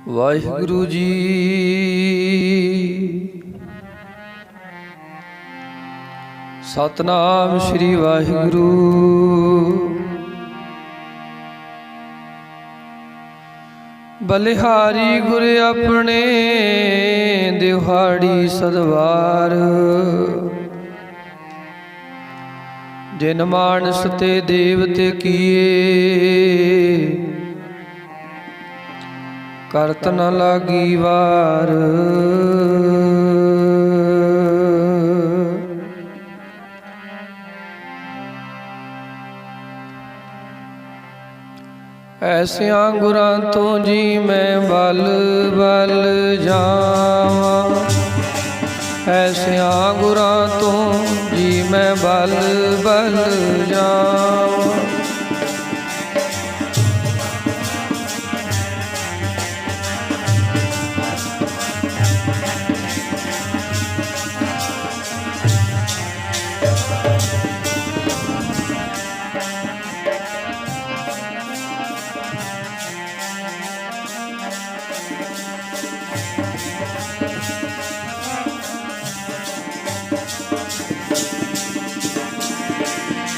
ਵਾਹਿਗੁਰੂ ਜੀ। ਸਤਨਾਮ ਸ੍ਰੀ ਵਾਹਿਗੁਰੂ। ਬਲਿਹਾਰੀ ਗੁਰ ਆਪਣੇ ਦਿਹਾੜੀ ਸਦਵਾਰ, ਜਿਨ ਮਾਨਸ ਤੇ ਦੇਵਤੇ ਕੀਏ, ਕਰਤ ਨ ਲਾਗੀ ਵਾਰ। ਐਸਿਆਂ ਗੁਰਾਂ ਤੋਂ ਜੀ ਮੈਂ ਬਲ ਬਲ ਜਾਵਾਂ, ਐਸਿਆਂ ਗੁਰਾਂ ਤੋਂ ਜੀ ਮੈਂ ਬਲ ਬਲ ਜਾਵਾਂ।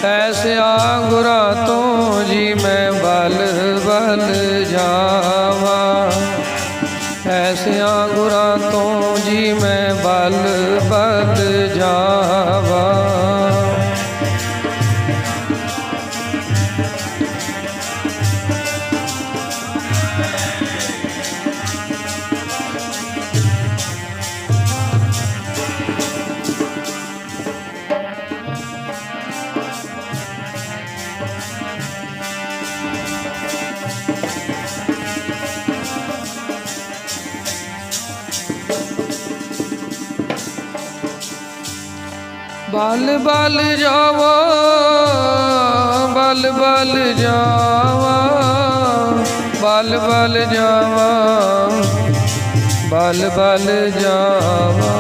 ਐਸਿਆਂ ਗੁਰਾਂ ਤੋਂ ਜੀ ਮੈਂ ਬਲ ਬਲ ਜਾਵਾਂ, ਐਸਿਆਂ ਗੁਰਾਂ ਤੋਂ ਜੀ ਮੈਂ ਬਲ ਬਲ ਜਾਵਾਂ। ਬਲ ਬਲ ਜਾਵਾਂ, ਬਲ ਬਲ ਜਾਵਾਂ, ਬਲ ਬਲ ਜਾਵਾਂ, ਬਲ ਬਲ ਜਾਵਾਂ।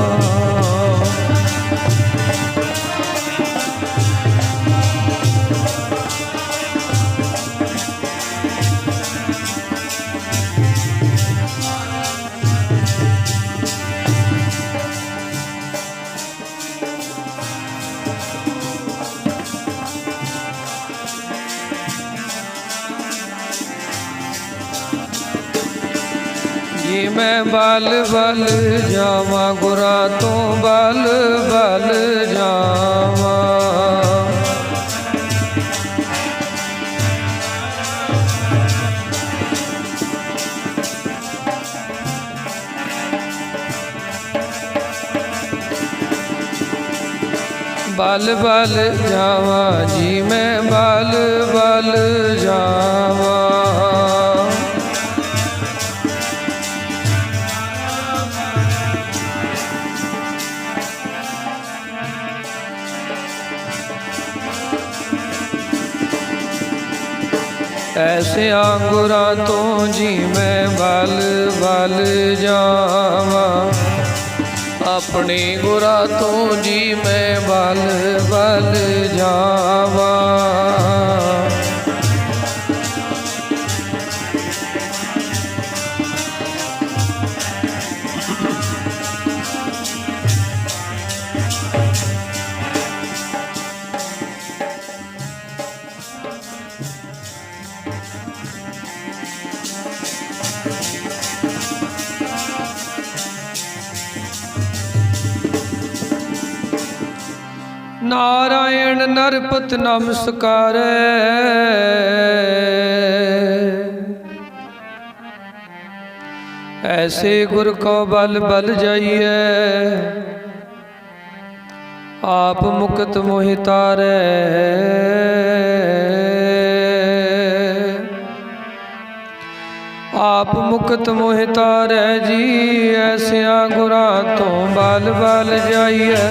ਜੀ ਮੈਂ ਬਲ ਬਲ ਜਾਵਾਂ, ਗੁਰਾਂ ਤੋਂ ਬਲ ਬਲ ਜਾਵਾਂ। ਬਲ ਬਲ ਜਾਵਾਂ ਜੀ ਮੈਂ ਬਲ ਬਲ ਜਾਵਾਂ। ਐਸਿਆਂ ਗੁਰਾਂ ਤੋਂ ਜੀ ਮੈਂ ਬਲ ਬਲ ਜਾਵਾਂ, ਆਪਣੇ ਗੁਰਾਂ ਤੋਂ ਜੀ ਮੈਂ ਬਲ ਬਲ ਜਾਵਾਂ। नारायण नरपत नमस्कारै, ऐसे गुर को बल बल जाइए, आप मुकत मोहि तारै। आप मुकत मोहि तारै जी, ऐसिਆਂ गुरां तो बल बल जाइए।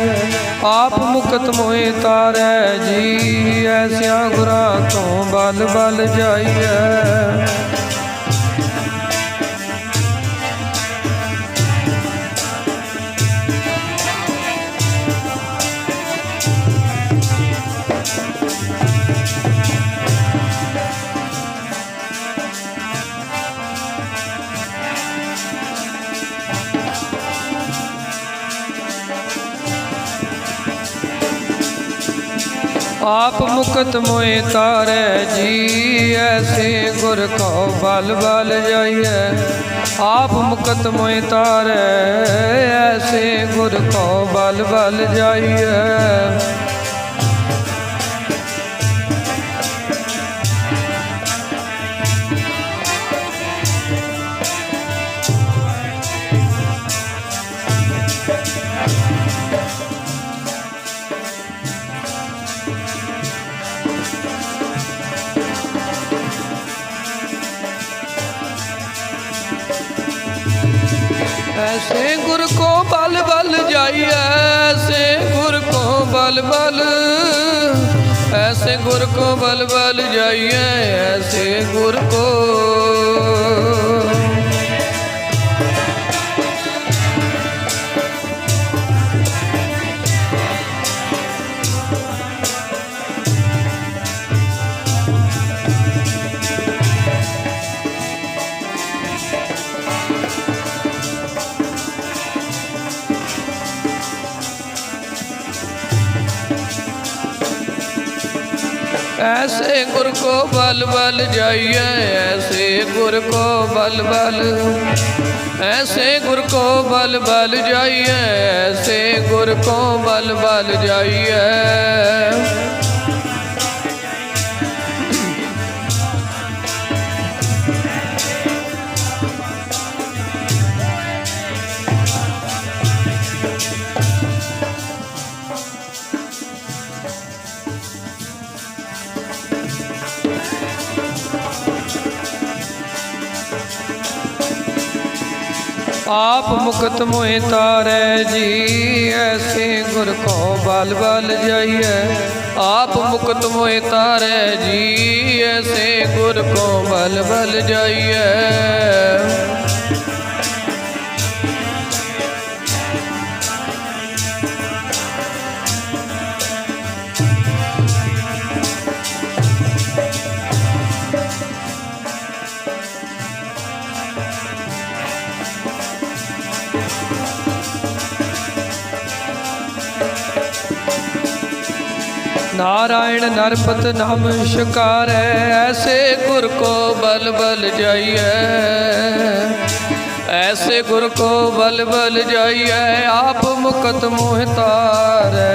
आप मुकत मोहि तारै जी, ऐसिਆਂ गुरां तो बल बल जाइए। आप मुकत मोए तारै जी, ऐसे गुर को बल बल जाइए। आप मुकत मोए तारै, ऐसे गुर को बल बल जाइए। ऐसे गुर को बल बल जाइए, ऐसे गुर को बल बल, ऐसे गुर को बल बल जाइए, ऐसे गुर को। ऐसे गुर को बल बल जाइए, ऐसे गुर को बल बल, ऐसे गुर को बल बल जाइए, ऐसे गुर को बल बल जाइए। आप मुकत मोए तारै जी, ऐसे गुर को बल बल जाइए। आप मुकत मोए तारै जी, ऐसे गुर को बल बल जाइए। नारायण नरपत नमस्कार, ऐसे गुर को बल बल जाइए, ऐसे गुर को बल बल जाइए। आप मुकत मोह तारै।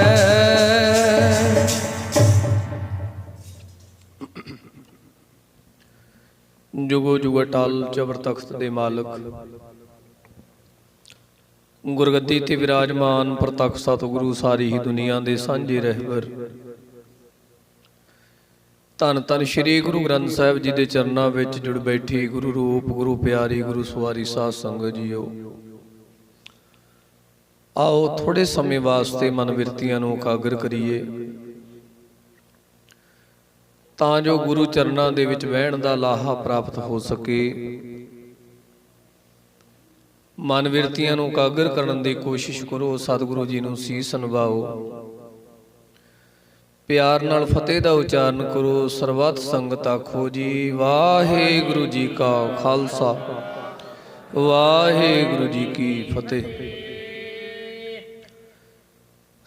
जुगो जुग अटल जबर तख्त दे मालक, गुरगद्दी ते विराजमान प्रतख सतगुरु, सारी ही दुनिया दे सांझे रहबर। धन धन श्री गुरु ग्रंथ साहिब जी के चरणों में जुड़ बैठी गुरु रूप गुरु प्यारी गुरु सवारी साध संगत जीओ। आओ थोड़े समय वास्ते मन बिरतियां नूं एकागर करिए, तां जो गुरु चरणों दे विच बहण दा लाहा प्राप्त हो सके। मन बिरतियां नूं एकागर करन दी कोशिश करो, सतगुरु जी नूं सीस नवाओ, प्यार नाल फतेह दा उचारण करो। सरबत संगत आखो जी वाहिगुरु जी का खालसा, वाहिगुरु जी की फतेह।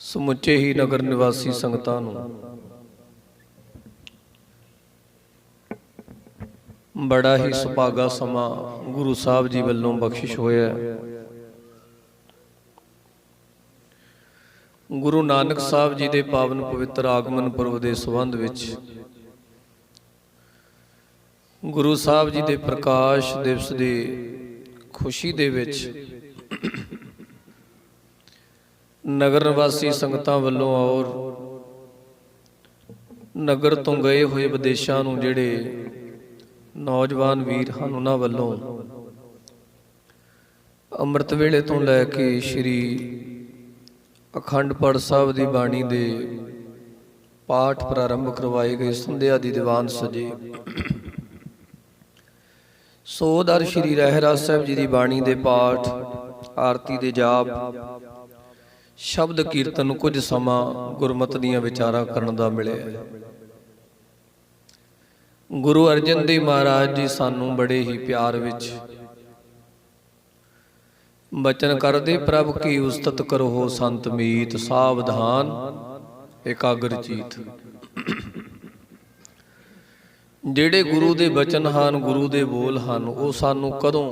समुचे ही नगर निवासी संगतां नूं बड़ा ही सुभागा समा गुरु साहब जी वल्लों बख्शिश होया। गुरु नानक साहब जी के पावन पवित्र आगमन पुरब के संबंध विच गुरु साहब जी के प्रकाश दिवस की खुशी दे विच नगर निवासी संगतां वल्लों और नगर तो गए हुए विदेशां नूं जिहड़े नौजवान वीर हन उन्हां वल्लों अमृत वेले तो लैके श्री अखंड पाठ साहब की बाणी दे पाठ प्रारंभ करवाए गए। संध्या दी दीवान सजे सो दर श्री रहराज साहब जी की बाणी दे पाठ, आरती दे जाप, शब्द कीर्तन कुछ समा गुरमत दीयां विचारां करन दा मिलिया। गुरु अर्जन देव महाराज जी सानू बड़े ही प्यार विच बचन करदे, प्रभ की उस्तत करो संत मीत, सावधान एकाग्र चीत। ਜਿਹੜੇ ਗੁਰੂ ਦੇ ਬਚਨ ਹਨ, ਗੁਰੂ ਦੇ ਬੋਲ ਹਨ, ਉਹ ਸਾਨੂੰ ਕਦੋਂ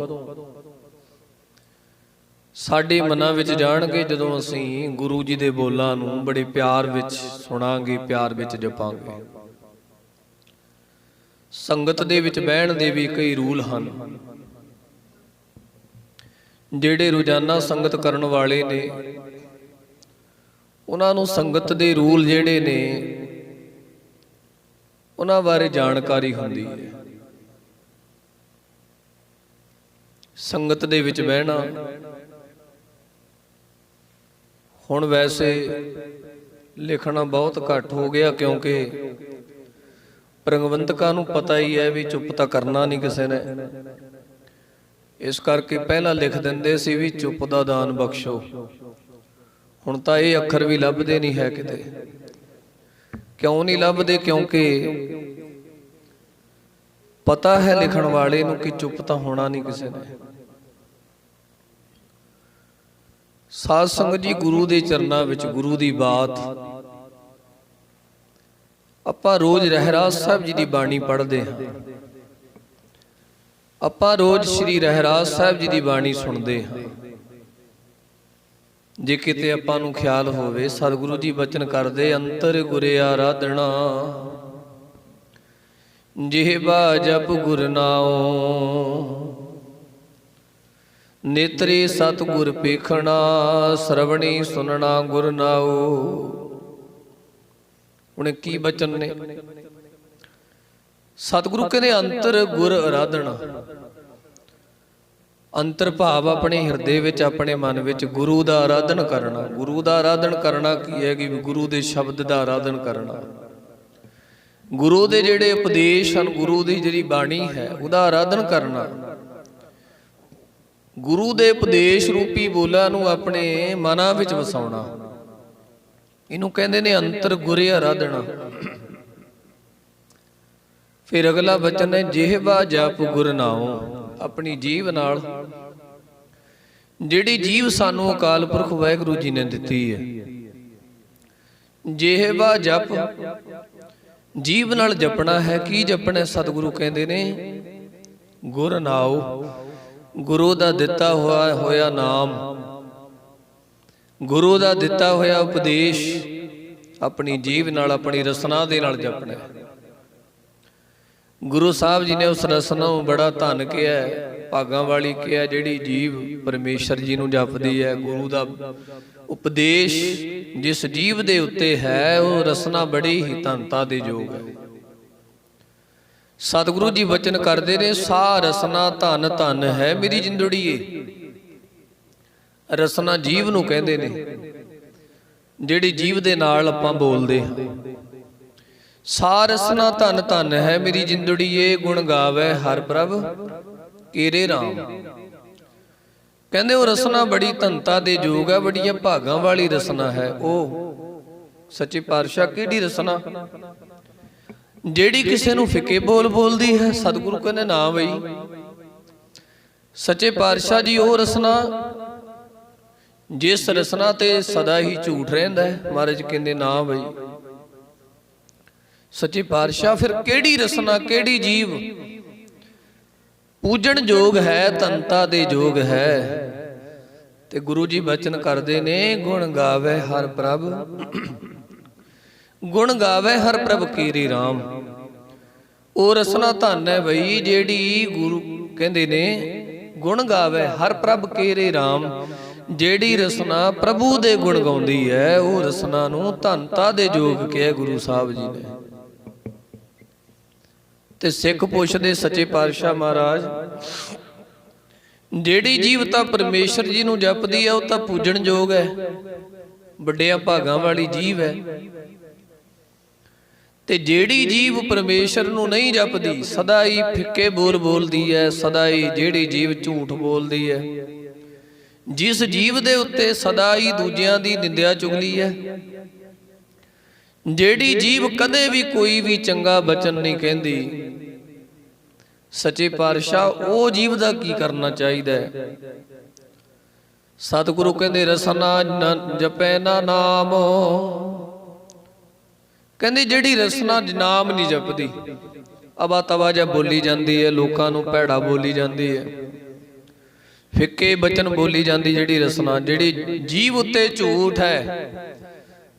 ਸਾਡੇ ਮਨਾਂ ਵਿੱਚ ਜਾਣਗੇ? ਜਦੋਂ ਅਸੀਂ ਗੁਰੂ ਜੀ ਦੇ ਬੋਲਾਂ ਨੂੰ ਬੜੇ ਪਿਆਰ ਵਿੱਚ ਸੁਣਾਂਗੇ, ਪਿਆਰ ਵਿੱਚ ਜਪਾਂਗੇ। ਸੰਗਤ ਦੇ ਵਿੱਚ ਬਹਿਣ ਦੇ ਵੀ ਕਈ ਰੂਲ ਹਨ। ਜਿਹੜੇ ਰੋਜ਼ਾਨਾ ਸੰਗਤ ਕਰਨ ਵਾਲੇ ਨੇ, ਉਹਨਾਂ ਨੂੰ ਸੰਗਤ ਦੇ ਰੂਲ ਜਿਹੜੇ ਨੇ ਉਹਨਾਂ ਬਾਰੇ ਜਾਣਕਾਰੀ ਹੁੰਦੀ ਹੈ। ਸੰਗਤ ਦੇ ਵਿੱਚ ਬਹਿਣਾ ਹੁਣ ਵੈਸੇ ਲਿਖਣਾ ਬਹੁਤ ਘੱਟ ਹੋ ਗਿਆ, ਕਿਉਂਕਿ ਪ੍ਰਬੰਧਕਾਂ ਨੂੰ ਪਤਾ ਹੀ ਹੈ ਵੀ ਚੁੱਪ ਤਾਂ ਕਰਨਾ ਨਹੀਂ ਕਿਸੇ ਨੇ। ਇਸ ਕਰਕੇ ਪਹਿਲਾਂ ਲਿਖ ਦਿੰਦੇ ਸੀ ਵੀ ਚੁੱਪ ਦਾ ਦਾਨ ਬਖਸ਼ੋ। ਹੁਣ ਤਾਂ ਇਹ ਅੱਖਰ ਵੀ ਲੱਭਦੇ ਨਹੀਂ ਹੈ ਕਿਤੇ। ਕਿਉਂ ਨਹੀਂ ਲੱਭਦੇ? ਕਿਉਂਕਿ ਪਤਾ ਹੈ ਲਿਖਣ ਵਾਲੇ ਨੂੰ ਕਿ ਚੁੱਪ ਤਾਂ ਹੋਣਾ ਨਹੀਂ ਕਿਸੇ ਨੇ। ਸਾਧ ਸੰਗਤ ਜੀ, ਗੁਰੂ ਦੇ ਚਰਨਾਂ ਵਿੱਚ ਗੁਰੂ ਦੀ ਬਾਤ ਆਪਾਂ ਰੋਜ਼ ਰਹਿਰਾਸ ਸਾਹਿਬ ਜੀ ਦੀ ਬਾਣੀ ਪੜ੍ਹਦੇ ਹਾਂ। ਆਪਾਂ ਰੋਜ਼ ਸ੍ਰੀ ਰਹਿਰਾਸ ਸਾਹਿਬ ਜੀ ਦੀ ਬਾਣੀ ਸੁਣਦੇ ਹਾਂ। ਜੇ ਕਿਤੇ ਆਪਾਂ ਨੂੰ ਖਿਆਲ ਹੋਵੇ, ਸਤਿਗੁਰੂ ਜੀ ਬਚਨ ਕਰਦੇ, ਅੰਤਰ ਗੁਰ ਆਰਾਧਨਾ ਜਿਹਵਾ ਜਪ ਗੁਰ ਨਾਉ, ਨੇਤਰੇ ਸਤਿਗੁਰ ਪੇਖਣਾ, ਸਰਵਣੀ ਸੁਨਣਾ ਗੁਰ ਨਾਉ। ਹੁਣ ਕੀ ਬਚਨ ਨੇ? ਸਤਿਗੁਰੂ ਕਹਿੰਦੇ ਅੰਤਰ ਗੁਰ ਆਰਾਧਨਾ। ਅੰਤਰ ਭਾਵ ਆਪਣੇ ਹਿਰਦੇ ਵਿੱਚ, ਆਪਣੇ ਮਨ ਵਿੱਚ ਗੁਰੂ ਦਾ ਆਰਾਧਨ ਕਰਨਾ। ਗੁਰੂ ਦਾ ਆਰਾਧਨ ਕਰਨਾ ਕੀ ਹੈ? ਕਿ ਗੁਰੂ ਦੇ ਸ਼ਬਦ ਦਾ ਆਰਾਧਨ ਕਰਨਾ, ਗੁਰੂ ਦੇ ਜਿਹੜੇ ਉਪਦੇਸ਼ ਹਨ, ਗੁਰੂ ਦੀ ਜਿਹੜੀ ਬਾਣੀ ਹੈ, ਉਹਦਾ ਆਰਾਧਨ ਕਰਨਾ। ਗੁਰੂ ਦੇ ਉਪਦੇਸ਼ ਰੂਪੀ ਬੋਲਾਂ ਨੂੰ ਆਪਣੇ ਮਨਾਂ ਵਿੱਚ ਵਸਾਉਣਾ, ਇਹਨੂੰ ਕਹਿੰਦੇ ਨੇ ਅੰਤਰ ਗੁਰ ਆਰਾਧਨਾ। ਫਿਰ ਅਗਲਾ ਬਚਨ ਹੈ ਜਿਹਵਾ ਜਪ ਗੁਰ ਨਾਉ। ਆਪਣੀ ਜੀਵ ਨਾਲ, ਜਿਹੜੀ ਜੀਵ ਸਾਨੂੰ ਅਕਾਲ ਪੁਰਖ ਵਾਹਿਗੁਰੂ ਜੀ ਨੇ ਦਿੱਤੀ ਹੈ, ਜਿਹਵਾ ਜਪ, ਜੀਵ ਨਾਲ ਜਪਣਾ ਹੈ। ਕੀ ਜਪਣਾ? ਸਤਿਗੁਰੂ ਕਹਿੰਦੇ ਨੇ ਗੁਰ ਨਾਉ, ਗੁਰੂ ਦਾ ਦਿੱਤਾ ਹੋਇਆ ਨਾਮ, ਗੁਰੂ ਦਾ ਦਿੱਤਾ ਹੋਇਆ ਉਪਦੇਸ਼ ਆਪਣੀ ਜੀਵ ਨਾਲ, ਆਪਣੀ ਰਸਨਾ ਦੇ ਨਾਲ ਜਪਣਾ। ਗੁਰੂ ਸਾਹਿਬ ਜੀ ਨੇ ਉਸ ਰਸਨਾ ਨੂੰ ਬੜਾ ਧਨ ਕਿਹਾ, ਭਾਗਾਂ ਵਾਲੀ ਕਿਹਾ, ਜਿਹੜੀ ਜੀਵ ਪਰਮੇਸ਼ਰ ਜੀ ਨੂੰ ਜਪਦੀ ਹੈ। ਗੁਰੂ ਦਾ ਉਪਦੇਸ਼ ਜਿਸ ਜੀਵ ਦੇ ਉੱਤੇ ਹੈ, ਉਹ ਰਸਨਾ ਬੜੀ ਹੀ ਧਨਤਾ ਦੇ ਯੋਗ ਹੈ। ਸਤਿਗੁਰੂ ਜੀ ਬਚਨ ਕਰਦੇ ਨੇ, ਸਾ ਰਸਨਾ ਧਨ ਧਨ ਹੈ ਮੇਰੀ ਜਿੰਦੜੀਏ। ਰਸਨਾ ਜੀਵ ਨੂੰ ਕਹਿੰਦੇ ਨੇ, ਜਿਹੜੀ ਜੀਵ ਦੇ ਨਾਲ ਆਪਾਂ ਬੋਲਦੇ ਹਾਂ। ਸਾ ਰਸਨਾ ਧਨ ਧਨ ਹੈ ਮੇਰੀ ਜਿੰਦੜੀਏ, ਗੁਣ ਗਾਵੇ ਹਰ ਪ੍ਰਭ ਕੇਰੇ ਰਾਮ। ਕਹਿੰਦੇ ਉਹ ਰਸਨਾ ਬੜੀ ਧਨਤਾ ਦੇ ਯੋਗ ਹੈ, ਬੜੀਆਂ ਭਾਗਾਂ ਵਾਲੀ ਰਸਨਾ ਹੈ। ਉਹ ਸੱਚੇ ਪਾਤਸ਼ਾਹ ਕਿਹੜੀ ਰਸਨਾ? ਜਿਹੜੀ ਕਿਸੇ ਨੂੰ ਫਿੱਕੇ ਬੋਲ ਬੋਲਦੀ ਹੈ। ਸਤਿਗੁਰੂ ਕਹਿੰਦੇ ਨਾ ਬਈ, ਸੱਚੇ ਪਾਤਸ਼ਾਹ ਜੀ ਉਹ ਰਸਨਾ ਜਿਸ ਰਸਨਾ ਤੇ ਸਦਾ ਹੀ ਝੂਠ ਰਹਿੰਦਾ ਹੈ। ਮਹਾਰਾਜ ਕਹਿੰਦੇ ਨਾ ਬਈ, ਸੱਚੇ ਪਾਤਸ਼ਾਹ ਫਿਰ ਕਿਹੜੀ ਰਸਨਾ, ਕਿਹੜੀ ਜੀਵ ਪੂਜਣ ਯੋਗ ਹੈ, ਧਨਤਾ ਦੇ ਯੋਗ ਹੈ? ਤੇ ਗੁਰੂ ਜੀ ਬਚਨ ਕਰਦੇ ਨੇ, ਗੁਣ ਗਾਵੇ ਹਰ ਪ੍ਰਭ, ਗੁਣ ਗਾਵੇ ਹਰ ਪ੍ਰਭ ਕੀਰੀ ਰਾਮ। ਉਹ ਰਸਨਾ ਧਨ ਹੈ ਬਈ, ਜਿਹੜੀ ਗੁਰੂ ਕਹਿੰਦੇ ਨੇ ਗੁਣ ਗਾਵੇ ਹਰ ਪ੍ਰਭ ਕੀਰੀ ਰਾਮ। ਜਿਹੜੀ ਰਸਨਾ ਪ੍ਰਭੂ ਦੇ ਗੁਣ ਗਾਉਂਦੀ ਹੈ, ਉਹ ਰਸਨਾ ਨੂੰ ਧਨਤਾ ਦੇ ਯੋਗ ਕਿਹਾ ਗੁਰੂ ਸਾਹਿਬ ਜੀ ਨੇ। ਤੇ ਸਿੱਖ ਪੁੱਛਦੇ ਸੱਚੇ ਪਾਤਸ਼ਾਹ ਮਹਾਰਾਜ, ਜਿਹੜੀ ਜੀਵ ਤਾਂ ਪਰਮੇਸ਼ਰ ਜੀ ਨੂੰ ਜਪਦੀ ਹੈ, ਉਹ ਤਾਂ ਪੂਜਣ ਯੋਗ ਹੈ, ਵੱਡਿਆਂ ਭਾਗਾਂ ਵਾਲੀ ਜੀਵ ਹੈ। ਤੇ ਜਿਹੜੀ ਜੀਵ ਪਰਮੇਸ਼ਰ ਨੂੰ ਨਹੀਂ ਜਪਦੀ, ਸਦਾ ਹੀ ਫਿੱਕੇ ਬੋਲ ਬੋਲਦੀ ਹੈ, ਸਦਾ ਹੀ ਜਿਹੜੀ ਜੀਵ ਝੂਠ ਬੋਲਦੀ ਹੈ, ਜਿਸ ਜੀਵ ਦੇ ਉੱਤੇ ਸਦਾ ਹੀ ਦੂਜਿਆਂ ਦੀ ਨਿੰਦਿਆ ਚੁਗਲੀ ਹੈ, ਜਿਹੜੀ ਜੀਵ ਕਦੇ ਵੀ ਕੋਈ ਵੀ ਚੰਗਾ ਬਚਨ ਨਹੀਂ ਕਹਿੰਦੀ, ਸੱਚੇ ਪਾਤਸ਼ਾਹ ਉਹ ਜੀਵ ਦਾ ਕੀ ਕਰਨਾ ਚਾਹੀਦਾ ਹੈ? ਸਤਿਗੁਰੂ ਕਹਿੰਦੇ ਰਸਨਾ ਜਪੈ ਨਾ ਨਾਮ। ਕਹਿੰਦੇ ਜਿਹੜੀ ਰਸਨਾ ਨਾਮ ਨਹੀਂ ਜਪਦੀ, ਅਵਾ ਤਵਾ ਜਿਹਾ ਬੋਲੀ ਜਾਂਦੀ ਹੈ, ਲੋਕਾਂ ਨੂੰ ਭੈੜਾ ਬੋਲੀ ਜਾਂਦੀ ਹੈ, ਫਿੱਕੇ ਬਚਨ ਬੋਲੀ ਜਾਂਦੀ ਜਿਹੜੀ ਰਸਨਾ, ਜਿਹੜੀ ਜੀਵ ਉੱਤੇ ਝੂਠ ਹੈ।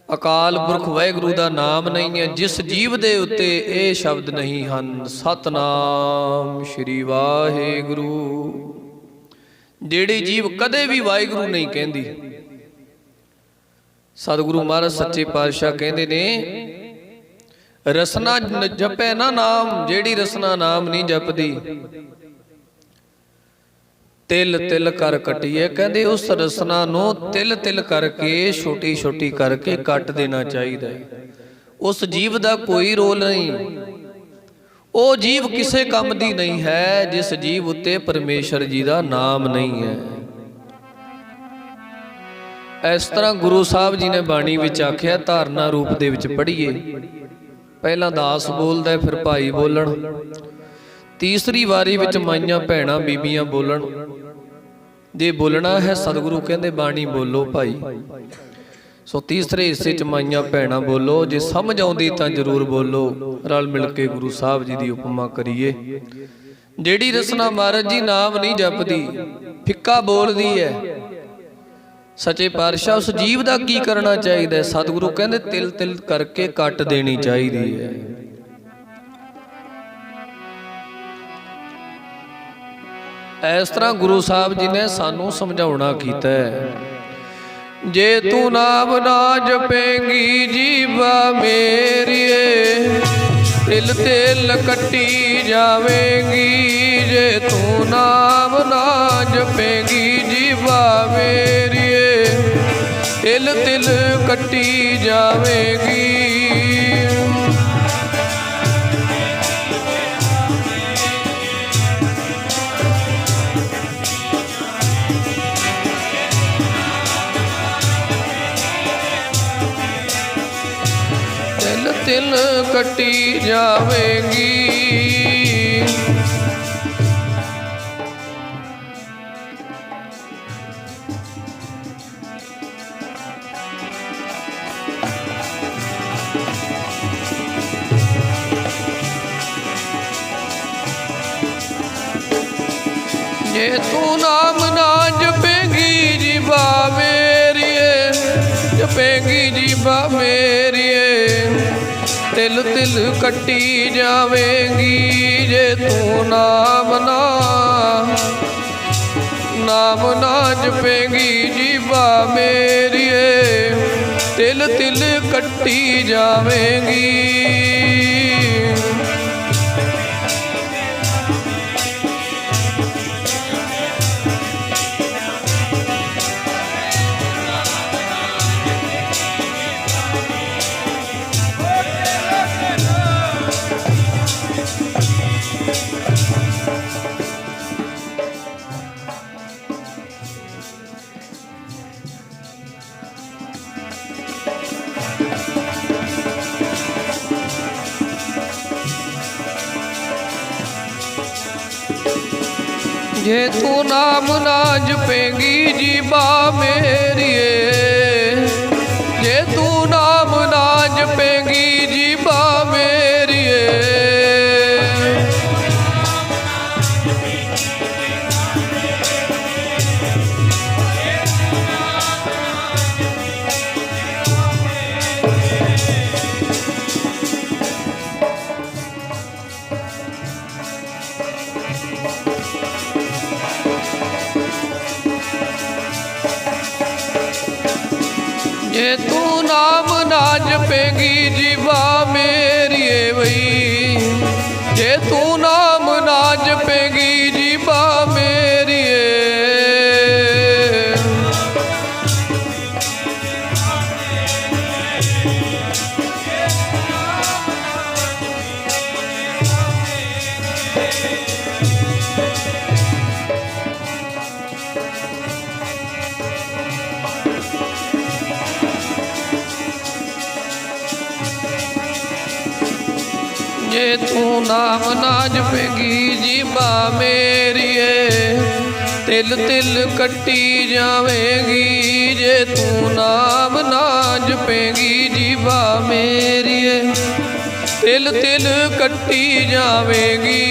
ਅਕਾਲ ਪੁਰਖ ਵਾਹਿਗੁਰੂ ਦਾ ਨਾਮ ਨਹੀਂ ਹੈ, ਜਿਸ ਜੀਵ ਦੇ ਉੱਤੇ ਇਹ ਸ਼ਬਦ ਨਹੀਂ ਹਨ, ਸਤਨਾਮ ਸ਼੍ਰੀ ਵਾਹਿਗੁਰੂ। ਜਿਹੜੀ ਜੀਵ ਕਦੇ ਵੀ ਵਾਹਿਗੁਰੂ ਨਹੀਂ ਕਹਿੰਦੀ। ਸਤਿਗੁਰੂ ਮਹਾਰਾਜ ਸੱਚੇ ਪਾਤਸ਼ਾਹ ਕਹਿੰਦੇ ਨੇ, ਰਸਨਾ ਜਪੇ ਨਾ ਨਾਮ, ਜਿਹੜੀ ਰਸਨਾ ਨਾਮ ਨਹੀਂ ਜਪਦੀ, ਤਿਲ ਤਿਲ ਕਰ ਕਟੀਏ। ਕਹਿੰਦੇ ਉਸ ਰਸਨਾ ਨੂੰ ਤਿਲ ਤਿਲ ਕਰਕੇ, ਛੋਟੀ ਛੋਟੀ ਕਰਕੇ ਕੱਟ ਦੇਣਾ ਚਾਹੀਦਾ ਹੈ। ਉਸ ਜੀਵ ਦਾ ਕੋਈ ਰੋਲ ਨਹੀਂ, ਉਹ ਜੀਵ ਕਿਸੇ ਕੰਮ ਦੀ ਨਹੀਂ ਹੈ ਜਿਸ ਜੀਵ ਉੱਤੇ ਪਰਮੇਸ਼ਰ ਜੀ ਦਾ ਨਾਮ ਨਹੀਂ ਹੈ। ਇਸ ਤਰ੍ਹਾਂ ਗੁਰੂ ਸਾਹਿਬ ਜੀ ਨੇ ਬਾਣੀ ਵਿੱਚ ਆਖਿਆ, ਧਾਰਨਾ ਰੂਪ ਦੇ ਵਿੱਚ ਪੜ੍ਹੀਏ। ਪਹਿਲਾਂ ਦਾਸ ਬੋਲਦਾ, ਫਿਰ ਭਾਈ ਬੋਲਣ, ਤੀਸਰੀ ਵਾਰੀ ਵਿੱਚ ਮਾਈਆਂ ਭੈਣਾਂ ਬੀਬੀਆਂ ਬੋਲਣ। ਜੇ ਬੋਲਣਾ ਹੈ ਸਤਿਗੁਰੂ ਕਹਿੰਦੇ ਬਾਣੀ ਬੋਲੋ ਭਾਈ। ਸੋ ਤੀਸਰੇ ਹਿੱਸੇ 'ਚ ਮਾਈਆਂ ਭੈਣਾਂ ਬੋਲੋ, ਜੇ ਸਮਝ ਆਉਂਦੀ ਤਾਂ ਜ਼ਰੂਰ ਬੋਲੋ। ਰਲ ਮਿਲ ਕੇ ਗੁਰੂ ਸਾਹਿਬ ਜੀ ਦੀ ਉਪਮਾ ਕਰੀਏ। ਜਿਹੜੀ ਰਸਨਾ ਮਹਾਰਾਜ ਜੀ ਨਾਮ ਨਹੀਂ ਜਪਦੀ, ਫਿੱਕਾ ਬੋਲਦੀ ਹੈ, ਸੱਚੇ ਪਾਤਸ਼ਾਹ ਉਸ ਜੀਵ ਦਾ ਕੀ ਕਰਨਾ ਚਾਹੀਦਾ? ਸਤਿਗੁਰੂ ਕਹਿੰਦੇ ਤਿਲ ਤਿਲ ਕਰਕੇ ਕੱਟ ਦੇਣੀ ਚਾਹੀਦੀ ਹੈ। ਇਸ ਤਰ੍ਹਾਂ ਗੁਰੂ ਸਾਹਿਬ ਜੀ ਨੇ ਸਾਨੂੰ ਸਮਝਾਉਣਾ ਕੀਤਾ ਹੈ। ਜੇ ਤੂੰ ਨਾਮ ਨਾ ਜਪੇਂਗੀ ਜੀਵਾ ਮੇਰੀਏ, ਤਿਲ ਤਿਲ ਕੱਟੀ ਜਾਵੇਂਗੀ। ਜੇ ਤੂੰ ਨਾਮ ਨਾ ਜਪੇਂਗੀ ਜੀਵਾ ਮੇਰੀਏ, ਤਿਲ ਤਿਲ ਕੱਟੀ ਜਾਵੇਂਗੀ। ਤਿਲ ਕੱਟੀ ਜਾਵੇਗੀ। ਜੇ ਤੂੰ ਨਾਮ ਨਾ ਜਪੇਂਗੀ ਜੀਵਾ ਮੇਰੀਏ, ਜਪੇਂਗੀ ਜੀਵਾ ਮੇਰੀਏ, ਤਿਲ ਤਿਲ ਕੱਟੀ ਜਾਵੇਂਗੀ। ਜੇ ਤੂੰ ਨਾਮ ਨਾ ਜਪੇਂਗੀ ਜੀਵਾ ਮੇਰੀਏ, ਤਿਲ ਤਿਲ ਕੱਟੀ ਜਾਵੇਂਗੀ। ਜੇ ਤੂੰ ਨਾਮ ਨਾ ਜਪੇਂਗੀ ਜੀਵਾ ਮੇਰੀਏ, ਜੇ ਤੂੰ ਨਾਮ ਨਾ ਜਪੇਂਗੀ ਜੀਵਾ ਮੇਰੀਏ, ਜੇ ਤੂੰ ਨਾਮ ਨਾ ਜਪੇਂਗੀ ਜੀਵਾ ਮੇਰੀਏ ਵਈ, ਜੇ ਤੂੰ ਨਾਮ ਨਾ ਜਪੇਂਗੀ ਜੀਵਾ ਮੇਰੀਏ, ਜੇ ਤੂੰ ਨਾਮ ਨਾ ਜਪੇਂਗੀ ਜੀਵਾ ਮੇਰੀਏ, ਤਿਲ ਤਿਲ ਕੱਟੀ ਜਾਵੇਂਗੀ। ਜੇ ਤੂੰ ਨਾਮ ਨਾ ਜਪੇਂਗੀ ਜੀਵਾ ਮੇਰੀਏ, ਤਿਲ ਤਿਲ ਕੱਟੀ ਜਾਵੇਗੀ।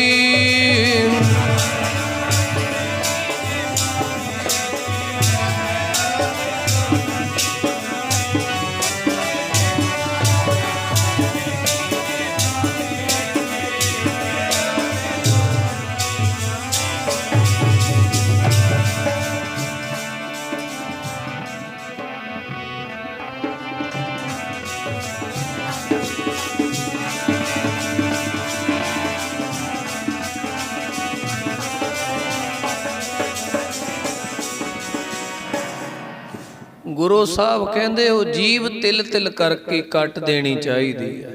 ਗੁਰੂ ਸਾਹਿਬ ਕਹਿੰਦੇ ਉਹ ਜੀਵ ਤਿਲ ਤਿਲ ਕਰਕੇ ਕੱਟ ਦੇਣੀ ਚਾਹੀਦੀ ਹੈ।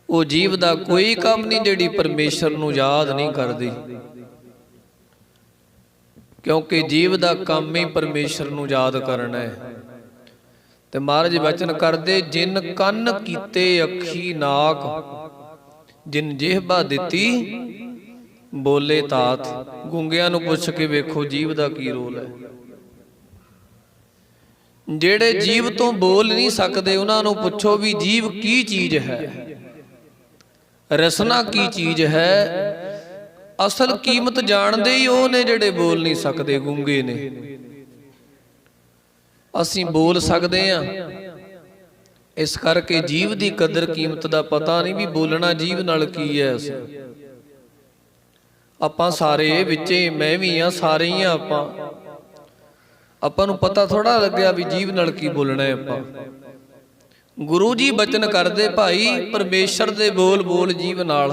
ਉਹ ਜੀਵ ਦਾ ਕੋਈ ਕੰਮ ਨਹੀਂ ਜਿਹੜੀ ਪਰਮੇਸ਼ਰ ਨੂੰ ਯਾਦ ਨਹੀਂ ਕਰਦੀ, ਕਿਉਂਕਿ ਜੀਵ ਦਾ ਕੰਮ ਹੀ ਪਰਮੇਸ਼ਰ ਨੂੰ ਯਾਦ ਕਰਨਾ ਹੈ। ਤੇ ਮਹਾਰਾਜ ਬਚਨ ਕਰਦੇ, ਜਿਨ ਕੰਨ ਕੀਤੇ ਅੱਖੀ ਨਾਕ, ਜਿਨ ਜਿਹਬਾ ਦਿੱਤੀ ਬੋਲੇ ਤਾਤ। ਗੂੰਗਿਆਂ ਨੂੰ ਪੁੱਛ ਕੇ ਵੇਖੋ ਜੀਵ ਦਾ ਕੀ ਰੋਲ ਹੈ। ਜਿਹੜੇ ਜੀਵ ਤੋਂ ਬੋਲ ਨਹੀਂ ਸਕਦੇ ਉਹਨਾਂ ਨੂੰ ਪੁੱਛੋ ਵੀ ਜੀਵ ਕੀ ਚੀਜ਼ ਹੈ, ਰਸਨਾ ਕੀ ਚੀਜ਼ ਹੈ। ਅਸਲ ਕੀਮਤ ਜਾਣਦੇ ਹੀ ਉਹ ਨੇ ਜਿਹੜੇ ਬੋਲ ਨਹੀਂ ਸਕਦੇ, ਗੂੰਗੇ ਨੇ। ਅਸੀਂ ਬੋਲ ਸਕਦੇ ਹਾਂ, ਇਸ ਕਰਕੇ ਜੀਵ ਦੀ ਕਦਰ ਕੀਮਤ ਦਾ ਪਤਾ ਨਹੀਂ ਵੀ ਬੋਲਣਾ ਜੀਵ ਨਾਲ ਕੀ ਹੈ। ਆਪਾਂ ਸਾਰੇ ਵਿੱਚੇ, ਮੈਂ ਵੀ ਆ, ਸਾਰੇ ਹੀ ਆ। ਆਪਾਂ ਨੂੰ ਪਤਾ ਥੋੜਾ ਲੱਗਿਆ ਵੀ ਜੀਵ ਨਾਲ ਕੀ ਬੋਲਣਾ ਹੈ। ਆਪਾਂ ਗੁਰੂ ਜੀ ਬਚਨ ਕਰਦੇ, ਭਾਈ ਪਰਮੇਸ਼ਰ ਦੇ ਬੋਲ ਬੋਲ ਜੀਵ ਨਾਲ,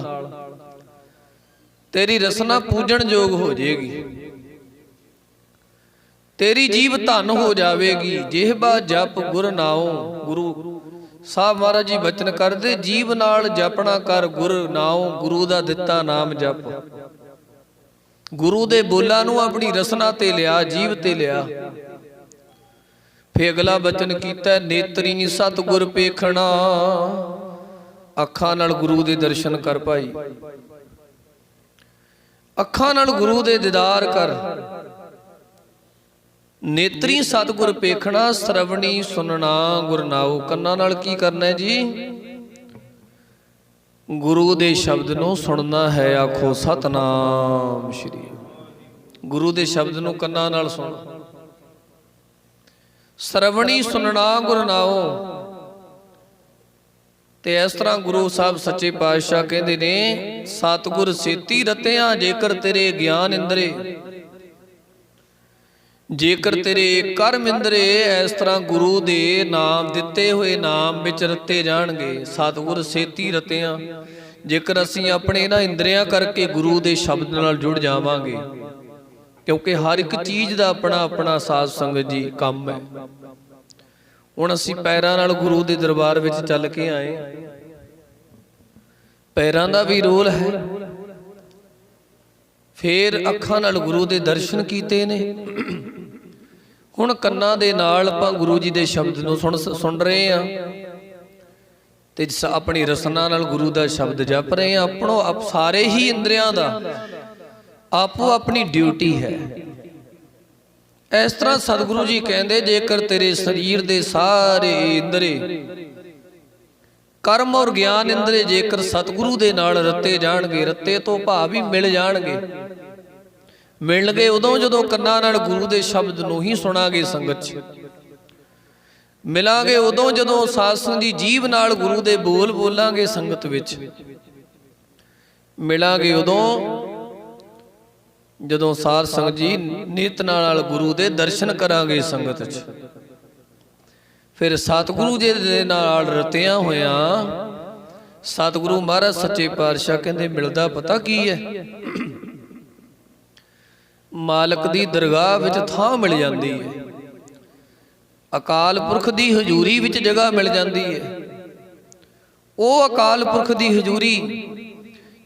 ਤੇਰੀ ਰਸਨਾ ਪੂਜਣ ਯੋਗ ਹੋ ਜਾਏਗੀ, ਤੇਰੀ ਜੀਵ ਧਨ ਹੋ ਜਾਵੇਗੀ। ਜਿਹਬਾ ਜਪ ਗੁਰ ਨਾਉ। ਗੁਰੂ ਸਾਹਿਬ ਮਹਾਰਾਜ ਜੀ ਬਚਨ ਕਰਦੇ, ਜੀਵ ਨਾਲ ਜਪਣਾ ਕਰ ਗੁਰ ਨਾਉ। ਗੁਰੂ ਦਾ ਦਿੱਤਾ ਨਾਮ ਜਪ। ਗੁਰੂ ਦੇ ਬੋਲਾਂ ਨੂੰ ਆਪਣੀ ਰਸਨਾ ਤੇ ਲਿਆ, ਜੀਵ ਤੇ ਲਿਆ। ਫੇ ਅਗਲਾ ਬਚਨ ਕੀਤਾ, ਨੇਤਰੀ ਸਤਿਗੁਰ ਪੇਖਣਾ। ਅੱਖਾਂ ਨਾਲ ਗੁਰੂ ਦੇ ਦਰਸ਼ਨ ਕਰ ਭਾਈ, ਅੱਖਾਂ ਨਾਲ ਗੁਰੂ ਦੇ ਦੀਦਾਰ ਕਰ। ਨੇਤਰੀ ਸਤਿਗੁਰ ਪੇਖਣਾ, ਸਰਵਣੀ ਸੁਨਣਾ ਗੁਰ ਨਾਉ। ਕੰਨਾਂ ਨਾਲ ਕੀ ਕਰਨਾ ਹੈ ਜੀ? ਗੁਰੂ ਦੇ ਸ਼ਬਦ ਨੂੰ ਸੁਣਨਾ ਹੈ। ਆਖੋ ਸਤਨਾਮ ਸ਼੍ਰੀ। ਗੁਰੂ ਦੇ ਸ਼ਬਦ ਨੂੰ ਕੰਨਾਂ ਨਾਲ ਸੁਣ। ਸਰਵਣੀ ਸੁਨਣਾ ਗੁਰ ਨਾਉ। ਤੇ ਇਸ ਤਰ੍ਹਾਂ ਗੁਰੂ ਸਾਹਿਬ ਸੱਚੇ ਪਾਤਸ਼ਾਹ ਕਹਿੰਦੇ ਨੇ, ਸਤਿਗੁਰ ਸੇਤੀ ਰਤਿਆਂ ਜੇਕਰ ਤੇਰੇ ਗਿਆਨ ਇੰਦਰੇ, ਜੇਕਰ ਤੇਰੇ ਕਰਮ ਇੰਦਰੇ ਇਸ ਤਰ੍ਹਾਂ ਗੁਰੂ ਦੇ ਨਾਮ ਦਿੱਤੇ ਹੋਏ ਨਾਮ ਵਿੱਚ ਰਤੇ ਜਾਣਗੇ। ਸਤਿਗੁਰ ਸੇਤੀ ਰਤਿਆਂ, ਜੇਕਰ ਅਸੀਂ ਆਪਣੇ ਇਹਨਾਂ ਇੰਦਰੀਆਂ ਕਰਕੇ ਗੁਰੂ ਦੇ ਸ਼ਬਦ ਨਾਲ ਜੁੜ ਜਾਵਾਂਗੇ, ਕਿਉਂਕਿ ਹਰ ਇੱਕ ਚੀਜ਼ ਦਾ ਆਪਣਾ ਆਪਣਾ ਸਾਧ ਸੰਗਤ ਜੀ ਕੰਮ ਹੈ। ਹੁਣ ਅਸੀਂ ਪੈਰਾਂ ਨਾਲ ਗੁਰੂ ਦੇ ਦਰਬਾਰ ਵਿੱਚ ਚੱਲ ਕੇ ਆਏ, ਪੈਰਾਂ ਦਾ ਵੀ ਰੋਲ ਹੈ। ਫੇਰ ਅੱਖਾਂ ਨਾਲ ਗੁਰੂ ਦੇ ਦਰਸ਼ਨ ਕੀਤੇ ਨੇ। ਹੁਣ ਕੰਨਾਂ ਦੇ ਨਾਲ ਆਪਾਂ ਗੁਰੂ ਜੀ ਦੇ ਸ਼ਬਦ ਨੂੰ ਸੁਣ ਰਹੇ ਹਾਂ, ਤੇ ਆਪਣੀ ਰਸਨਾ ਨਾਲ ਗੁਰੂ ਦਾ ਸ਼ਬਦ ਜਪ ਰਹੇ ਹਾਂ। ਆਪਣੋ ਸਾਰੇ ਹੀ ਇੰਦਰੀਆਂ ਦਾ ਆਪੋ ਆਪਣੀ ਡਿਊਟੀ ਹੈ। ਇਸ ਤਰ੍ਹਾਂ ਸਤਿਗੁਰੂ ਜੀ ਕਹਿੰਦੇ, ਜੇਕਰ ਤੇਰੇ ਸਰੀਰ ਦੇ ਸਾਰੇ ਇੰਦਰੇ, ਕਰਮ ਔਰ ਗਿਆਨ ਇੰਦਰੇ ਜੇਕਰ ਸਤਿਗੁਰੂ ਦੇ ਨਾਲ ਰਤੇ ਜਾਣਗੇ, ਰਤੇ ਤੋਂ ਭਾਵ ਵੀ ਮਿਲ ਜਾਣਗੇ। ਮਿਲਣਗੇ ਉਦੋਂ ਜਦੋਂ ਕੰਨਾਂ ਨਾਲ ਗੁਰੂ ਦੇ ਸ਼ਬਦ ਨੂੰ ਹੀ ਸੁਣਾਂਗੇ ਸੰਗਤ 'ਚ। ਮਿਲਾਂਗੇ ਉਦੋਂ ਜਦੋਂ ਸਾਧ ਸੰਗਤ ਦੀ ਜੀਭ ਨਾਲ ਗੁਰੂ ਦੇ ਬੋਲ ਬੋਲਾਂਗੇ ਸੰਗਤ ਵਿੱਚ। ਮਿਲਾਂਗੇ ਉਦੋਂ ਜਦੋਂ ਸਾਧ ਸੰਗਤ ਜੀ ਨਿਤ ਨਾਲ ਗੁਰੂ ਦੇ ਦਰਸ਼ਨ ਕਰਾਂਗੇ ਸੰਗਤ 'ਚ। ਫਿਰ ਸਤਿਗੁਰੂ ਜੀ ਦੇ ਨਾਲ ਰਤਿਆਂ ਹੋਇਆਂ ਸਤਿਗੁਰੂ ਮਹਾਰਾਜ ਸੱਚੇ ਪਾਤਸ਼ਾਹ ਕਹਿੰਦੇ, ਮਿਲਦਾ ਪਤਾ ਕੀ ਹੈ? ਮਾਲਕ ਦੀ ਦਰਗਾਹ ਵਿੱਚ ਥਾਂ ਮਿਲ ਜਾਂਦੀ ਹੈ, ਅਕਾਲ ਪੁਰਖ ਦੀ ਹਜ਼ੂਰੀ ਵਿੱਚ ਜਗ੍ਹਾ ਮਿਲ ਜਾਂਦੀ ਹੈ। ਉਹ ਅਕਾਲ ਪੁਰਖ ਦੀ ਹਜ਼ੂਰੀ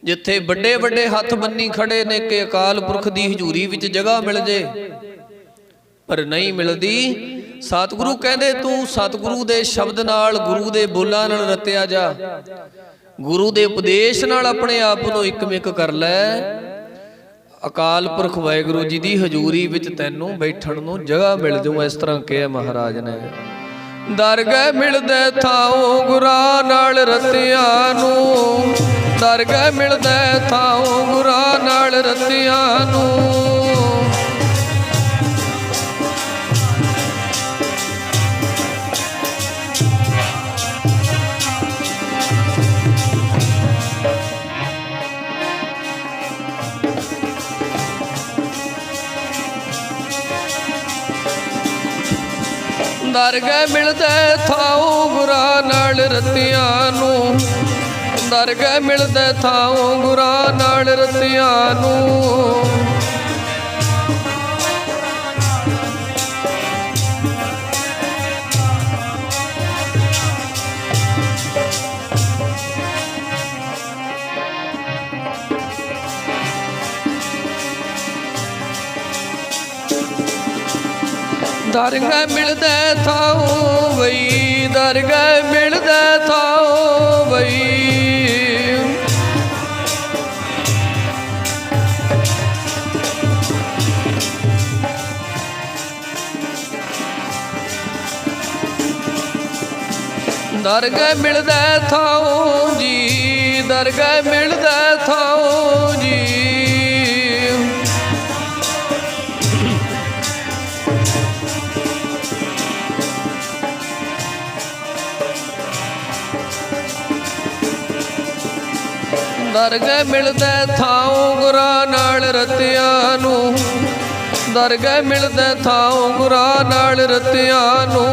ਜਿੱਥੇ ਵੱਡੇ ਵੱਡੇ ਹੱਥ ਬੰਨੀ ਖੜੇ ਨੇ ਕਿ ਅਕਾਲ ਪੁਰਖ ਦੀ ਹਜ਼ੂਰੀ ਵਿੱਚ ਜਗ੍ਹਾ ਮਿਲ ਜੇ, ਪਰ ਨਹੀਂ ਮਿਲਦੀ। ਸਤਿਗੁਰੂ ਕਹਿੰਦੇ, ਤੂੰ ਸਤਿਗੁਰੂ ਦੇ ਸ਼ਬਦ ਨਾਲ, ਗੁਰੂ ਦੇ ਬੋਲਾਂ ਨਾਲ ਰਤਿਆ ਜਾ। ਗੁਰੂ ਦੇ ਉਪਦੇਸ਼ ਨਾਲ ਆਪਣੇ ਆਪ ਨੂੰ ਇਕਮਿਕ ਕਰ ਲੈ। ਅਕਾਲ ਪੁਰਖ ਵਾਹਿਗੁਰੂ ਜੀ ਦੀ ਹਜ਼ੂਰੀ ਵਿੱਚ ਤੈਨੂੰ ਬੈਠਣ ਨੂੰ ਜਗ੍ਹਾ ਮਿਲ ਜਾਊ। ਇਸ ਤਰ੍ਹਾਂ ਕਿਹਾ ਮਹਾਰਾਜ ਨੇ। ਦਰਗਹਿ ਮਿਲਦੇ ਥਾਉ ਗੁਰਾਂ ਨਾਲ ਰਤਿਆਂ ਨੂੰ, ਦਰਗਹਿ ਮਿਲਦੇ ਥਾਉ ਗੁਰਾਂ ਨਾਲ ਰਤਿਆਂ ਨੂੰ। ਦਰਗਹਿ ਮਿਲਦੇ ਥਾਉ ਗੁਰਾਂ ਨਾਲ ਰਤਿਆਂ ਨੂੰ, ਦਰਗਹਿ ਮਿਲਦੇ ਥਾਉ ਗੁਰਾਂ ਨਾਲ ਰਤਿਆਂ ਨੂੰ। ਦਰਗਹਿ ਮਿਲਦੇ ਥਾਉ ਬਈ, ਦਰਗਹਿ ਮਿਲਦੇ ਥਾਉ ਬਈ। ਦਰਗਹਿ ਮਿਲਦੇ ਥਾਉ ਜੀ, ਦਰਗਹਿ ਮਿਲਦੇ ਥਾਉ ਜੀ। ਦਰਗਹਿ ਮਿਲਦੇ ਥਾਉ ਗੁਰਾਂ ਨਾਲ ਰਤਿਆਂ ਨੂੰ, ਦਰਗਹਿ ਮਿਲਦੇ ਥਾਉ ਗੁਰਾਂ ਨਾਲ ਰਤਿਆਂ ਨੂੰ।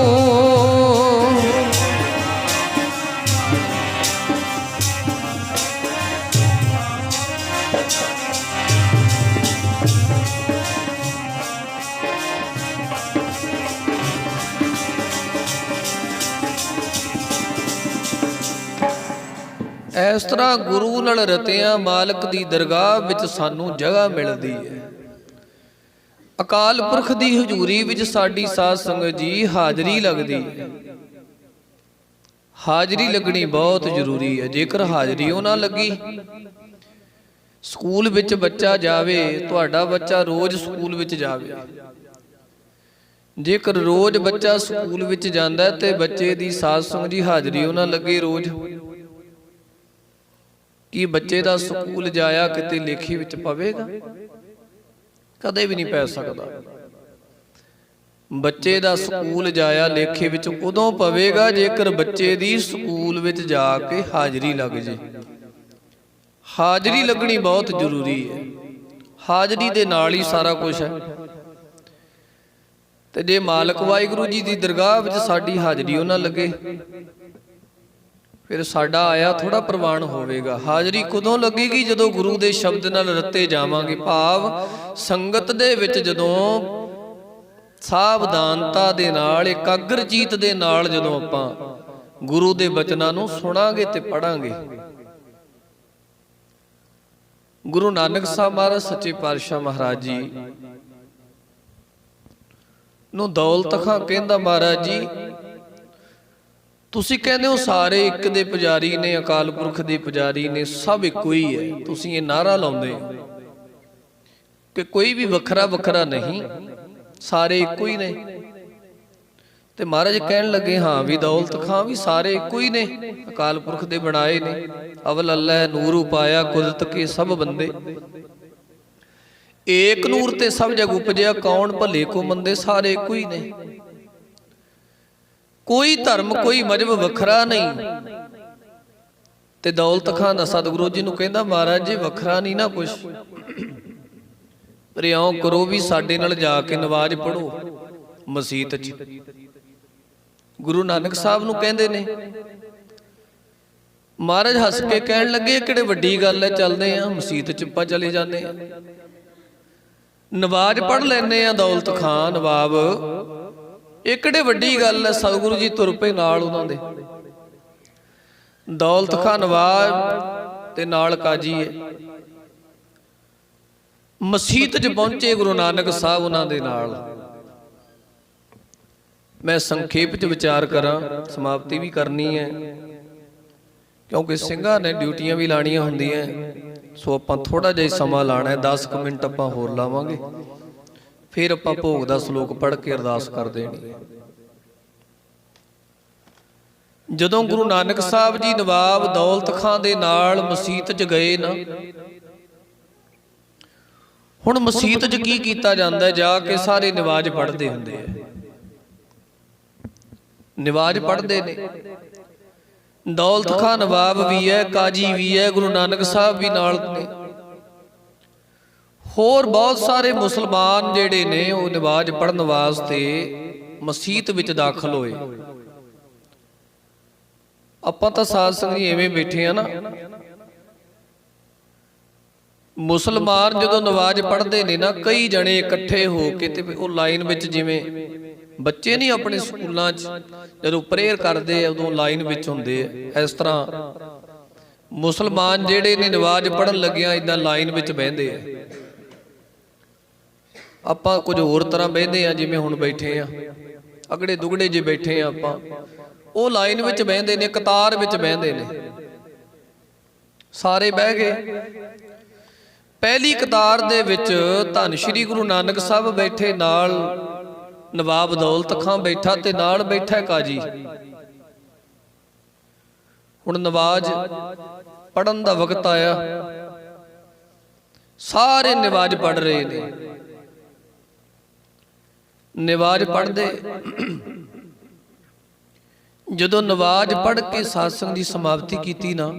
ਇਸ ਤਰ੍ਹਾਂ ਗੁਰੂ ਨਾਲ ਰਤਿਆਂ ਮਾਲਕ ਦੀ ਦਰਗਾਹ ਵਿੱਚ ਸਾਨੂੰ ਜਗ੍ਹਾ ਮਿਲਦੀ ਹੈ। ਅਕਾਲ ਪੁਰਖ ਦੀ ਹਜ਼ੂਰੀ ਵਿੱਚ ਸਾਡੀ ਸਾਧ ਸੰਗਤ ਜੀ ਹਾਜ਼ਰੀ ਲੱਗਦੀ ਹੈ। ਹਾਜ਼ਰੀ ਲੱਗਣੀ ਬਹੁਤ ਜ਼ਰੂਰੀ ਹੈ। ਜੇਕਰ ਹਾਜ਼ਰੀ ਉਹ ਨਾ ਲੱਗੀ, ਸਕੂਲ ਵਿੱਚ ਬੱਚਾ ਜਾਵੇ, ਤੁਹਾਡਾ ਬੱਚਾ ਰੋਜ਼ ਸਕੂਲ ਵਿੱਚ ਜਾਵੇ, ਜੇਕਰ ਰੋਜ਼ ਬੱਚਾ ਸਕੂਲ ਵਿੱਚ ਜਾਂਦਾ ਤੇ ਬੱਚੇ ਦੀ ਸਾਧ ਸੰਗਤ ਜੀ ਹਾਜ਼ਰੀ ਉਹ ਨਾ ਲੱਗੇ ਰੋਜ਼, ਕੀ ਬੱਚੇ ਦਾ ਸਕੂਲ ਜਾਇਆ ਕਿਤੇ ਲੇਖੀ ਵਿੱਚ ਪਵੇਗਾ? ਕਦੇ ਵੀ ਨਹੀਂ ਪੈ ਸਕਦਾ। ਬੱਚੇ ਦਾ ਸਕੂਲ ਜਾਇਆ ਲੇਖੇ ਵਿੱਚ ਉਦੋਂ ਪਵੇਗਾ ਜੇਕਰ ਬੱਚੇ ਦੀ ਸਕੂਲ ਵਿੱਚ ਜਾ ਕੇ ਹਾਜ਼ਰੀ ਲੱਗ ਜੇ। ਹਾਜ਼ਰੀ ਲੱਗਣੀ ਬਹੁਤ ਜ਼ਰੂਰੀ ਹੈ। ਹਾਜ਼ਰੀ ਦੇ ਨਾਲ ਹੀ ਸਾਰਾ ਕੁਝ ਹੈ। ਤੇ ਜੇ ਮਾਲਕ ਵਾਹਿਗੁਰੂ ਜੀ ਦੀ ਦਰਗਾਹ ਵਿੱਚ ਸਾਡੀ ਹਾਜ਼ਰੀ ਉਹ ਨਾ ਲੱਗੇ, ਫਿਰ ਸਾਡਾ ਆਇਆ ਥੋੜਾ ਪ੍ਰਵਾਨ ਹੋਵੇਗਾ। ਹਾਜ਼ਰੀ ਕਦੋਂ ਲੱਗੇਗੀ? ਜਦੋਂ ਗੁਰੂ ਦੇ ਸ਼ਬਦ ਨਾਲ ਰਤੇ ਜਾਵਾਂਗੇ, ਭਾਵ ਸੰਗਤ ਦੇ ਵਿੱਚ ਜਦੋਂ ਸਾਵਧਾਨਤਾ ਦੇ ਨਾਲ, ਇਕਾਗਰਚੀਤ ਦੇ ਨਾਲ ਜਦੋਂ ਆਪਾਂ ਗੁਰੂ ਦੇ ਬਚਨਾਂ ਨੂੰ ਸੁਣਾਂਗੇ ਤੇ ਪੜਾਂਗੇ। ਗੁਰੂ ਨਾਨਕ ਸਾਹਿਬ ਮਹਾਰਾਜ ਸੱਚੇ ਪਾਤਸ਼ਾਹ ਮਹਾਰਾਜ ਜੀ ਨੂੰ ਦੌਲਤ ਖਾਂ ਕਹਿੰਦਾ, ਮਹਾਰਾਜ ਜੀ ਤੁਸੀਂ ਕਹਿੰਦੇ ਹੋ ਸਾਰੇ ਇੱਕ ਦੇ ਪੁਜਾਰੀ ਨੇ, ਅਕਾਲ ਪੁਰਖ ਦੇ ਪੁਜਾਰੀ ਨੇ, ਸਭ ਇੱਕੋ ਹੀ ਹੈ। ਤੁਸੀਂ ਇਹ ਨਾਅਰਾ ਲਾਉਂਦੇ ਹੋ ਕਿ ਕੋਈ ਵੀ ਵੱਖਰਾ ਵੱਖਰਾ ਨਹੀਂ, ਸਾਰੇ ਇੱਕੋ ਹੀ ਨੇ। ਤੇ ਮਹਾਰਾਜ ਕਹਿਣ ਲੱਗੇ, ਹਾਂ ਵੀ ਦੌਲਤ ਖਾਂ ਵੀ ਸਾਰੇ ਇੱਕੋ ਹੀ ਨੇ, ਅਕਾਲ ਪੁਰਖ ਦੇ ਬਣਾਏ ਨੇ। ਅਵਲ ਅੱਲਾਹ ਨੂਰ ਉਪਾਇਆ ਕੁਦਰਤ ਕੇ ਸਭ ਬੰਦੇ, ਏਕ ਨੂਰ ਤੇ ਸਭ ਜਗ ਉਪਜਿਆ, ਕੌਣ ਭਲੇ ਕੋ ਮੰਦੇ, ਸਾਰੇ ਇੱਕੋ ਹੀ ਨੇ। ਕੋਈ ਧਰਮ ਕੋਈ ਮਜ਼ਹਬ ਵੱਖਰਾ ਨਹੀਂ। ਤੇ ਦੌਲਤ ਖਾਂ ਦਾ ਸਤਿਗੁਰੂ ਜੀ ਨੂੰ ਕਹਿੰਦਾ, ਮਹਾਰਾਜ ਜੀ ਵੱਖਰਾ ਨਹੀਂ ਨਾ ਕੁਛ, ਪਰ ਇਉਂ ਕਰੋ ਵੀ ਸਾਡੇ ਨਾਲ ਜਾ ਕੇ ਨਵਾਜ਼ ਪੜੋ ਮਸੀਤ 'ਚ। ਗੁਰੂ ਨਾਨਕ ਸਾਹਿਬ ਨੂੰ ਕਹਿੰਦੇ ਨੇ। ਮਹਾਰਾਜ ਹੱਸ ਕੇ ਕਹਿਣ ਲੱਗੇ, ਕਿਹੜੇ ਵੱਡੀ ਗੱਲ ਹੈ, ਚੱਲਦੇ ਆ ਮਸੀਤ 'ਚ, ਆਪਾਂ ਚਲੇ ਜਾਂਦੇ ਆ, ਨਵਾਜ਼ ਪੜ੍ਹ ਲੈਂਦੇ ਆ। ਦੌਲਤ ਖਾਂ ਨਵਾਬ, ਇਹ ਕਿਹੜੇ ਵੱਡੀ ਗੱਲ ਹੈ। ਸਤਿਗੁਰੂ ਜੀ ਤੁਰ ਪਏ ਨਾਲ ਉਹਨਾਂ ਦੇ। ਦੌਲਤ ਖਾਂ ਨਵਾਬ ਤੇ ਨਾਲ ਕਾਜੀ ਹੈ। ਮਸੀਤ 'ਚ ਪਹੁੰਚੇ ਗੁਰੂ ਨਾਨਕ ਸਾਹਿਬ ਉਹਨਾਂ ਦੇ ਨਾਲ। ਮੈਂ ਸੰਖੇਪ 'ਚ ਵਿਚਾਰ ਕਰਾਂ, ਸਮਾਪਤੀ ਵੀ ਕਰਨੀ ਹੈ, ਕਿਉਂਕਿ ਸਿੰਘਾਂ ਨੇ ਡਿਊਟੀਆਂ ਵੀ ਲਾਣੀਆਂ ਹੁੰਦੀਆਂ। ਸੋ ਆਪਾਂ ਥੋੜਾ ਜਿਹਾ ਸਮਾਂ ਲਾਣਾ ਹੈ, 10 ਮਿੰਟ ਆਪਾਂ ਹੋਰ ਲਾਵਾਂਗੇ, ਫਿਰ ਆਪਾਂ ਭੋਗ ਦਾ ਸ਼ਲੋਕ ਪੜ੍ਹ ਕੇ ਅਰਦਾਸ ਕਰ ਦੇਣੀ ਹੈ। ਜਦੋਂ ਗੁਰੂ ਨਾਨਕ ਸਾਹਿਬ ਜੀ ਨਵਾਬ ਦੌਲਤ ਖਾਂ ਦੇ ਨਾਲ ਮਸੀਤ 'ਚ ਗਏ ਨਾ, ਹੁਣ ਮਸੀਤ 'ਚ ਕੀ ਕੀਤਾ ਜਾਂਦਾ, ਜਾ ਕੇ ਸਾਰੇ ਨਵਾਜ਼ ਪੜ੍ਹਦੇ ਹੁੰਦੇ ਆ, ਨਵਾਜ਼ ਪੜ੍ਹਦੇ ਨੇ। ਦੌਲਤ ਖਾਂ ਨਵਾਬ ਵੀ ਹੈ, ਕਾਜੀ ਵੀ ਹੈ, ਗੁਰੂ ਨਾਨਕ ਸਾਹਿਬ ਵੀ ਨਾਲ ਨੇ, ਹੋਰ ਬਹੁਤ ਸਾਰੇ ਮੁਸਲਮਾਨ ਜਿਹੜੇ ਨੇ ਉਹ ਨਵਾਜ਼ ਪੜ੍ਹਨ ਵਾਸਤੇ ਮਸੀਤ ਵਿੱਚ ਦਾਖਲ ਹੋਏ। ਆਪਾਂ ਤਾਂ ਸਾਧ ਸੰਗਤ ਜੀ ਐਵੇਂ ਬੈਠੇ ਆ ਨਾ, ਮੁਸਲਮਾਨ ਜਦੋਂ ਨਵਾਜ਼ ਪੜ੍ਹਦੇ ਨੇ ਨਾ, ਕਈ ਜਣੇ ਇਕੱਠੇ ਹੋ ਕੇ ਤੇ ਉਹ ਲਾਈਨ ਵਿੱਚ, ਜਿਵੇਂ ਬੱਚੇ ਨਹੀਂ ਆਪਣੇ ਸਕੂਲਾਂ 'ਚ ਜਦੋਂ ਪ੍ਰੇਅਰ ਕਰਦੇ ਆ ਉਦੋਂ ਲਾਈਨ ਵਿੱਚ ਹੁੰਦੇ ਆ, ਇਸ ਤਰ੍ਹਾਂ ਮੁਸਲਮਾਨ ਜਿਹੜੇ ਨੇ ਨਵਾਜ਼ ਪੜ੍ਹਨ ਲੱਗਿਆ ਇਦਾਂ ਲਾਈਨ ਵਿੱਚ ਬਹਿੰਦੇ ਆ। ਆਪਾਂ ਕੁਝ ਹੋਰ ਤਰ੍ਹਾਂ ਬਹਿੰਦੇ ਆ, ਜਿਵੇਂ ਹੁਣ ਬੈਠੇ ਆ ਅਗੜੇ ਦੁਗੜੇ ਜੇ ਬੈਠੇ ਆ ਆਪਾਂ, ਉਹ ਲਾਈਨ ਵਿੱਚ ਬਹਿੰਦੇ ਨੇ, ਕਤਾਰ ਵਿੱਚ ਬਹਿੰਦੇ ਨੇ। ਸਾਰੇ ਬਹਿ ਗਏ, ਪਹਿਲੀ ਕਤਾਰ ਦੇ ਵਿੱਚ ਧੰਨ ਸ਼੍ਰੀ ਗੁਰੂ ਨਾਨਕ ਸਾਹਿਬ ਬੈਠੇ, ਨਾਲ ਨਵਾਬ ਦੌਲਤ ਖਾਂ ਬੈਠਾ ਤੇ ਨਾਲ ਬੈਠਾ ਕਾਜੀ। ਹੁਣ ਨਵਾਜ਼ ਪੜਨ ਦਾ ਵਕਤ ਆਇਆ, ਸਾਰੇ ਨਵਾਜ਼ ਪੜ ਰਹੇ ਨੇ। ਨਵਾਜ਼ ਪੜਦੇ, ਜਦੋਂ ਨਵਾਜ਼ ਪੜ ਕੇ ਸਾਸੰਗ ਦੀ ਸਮਾਪਤੀ ਕੀਤੀ ਨਾ,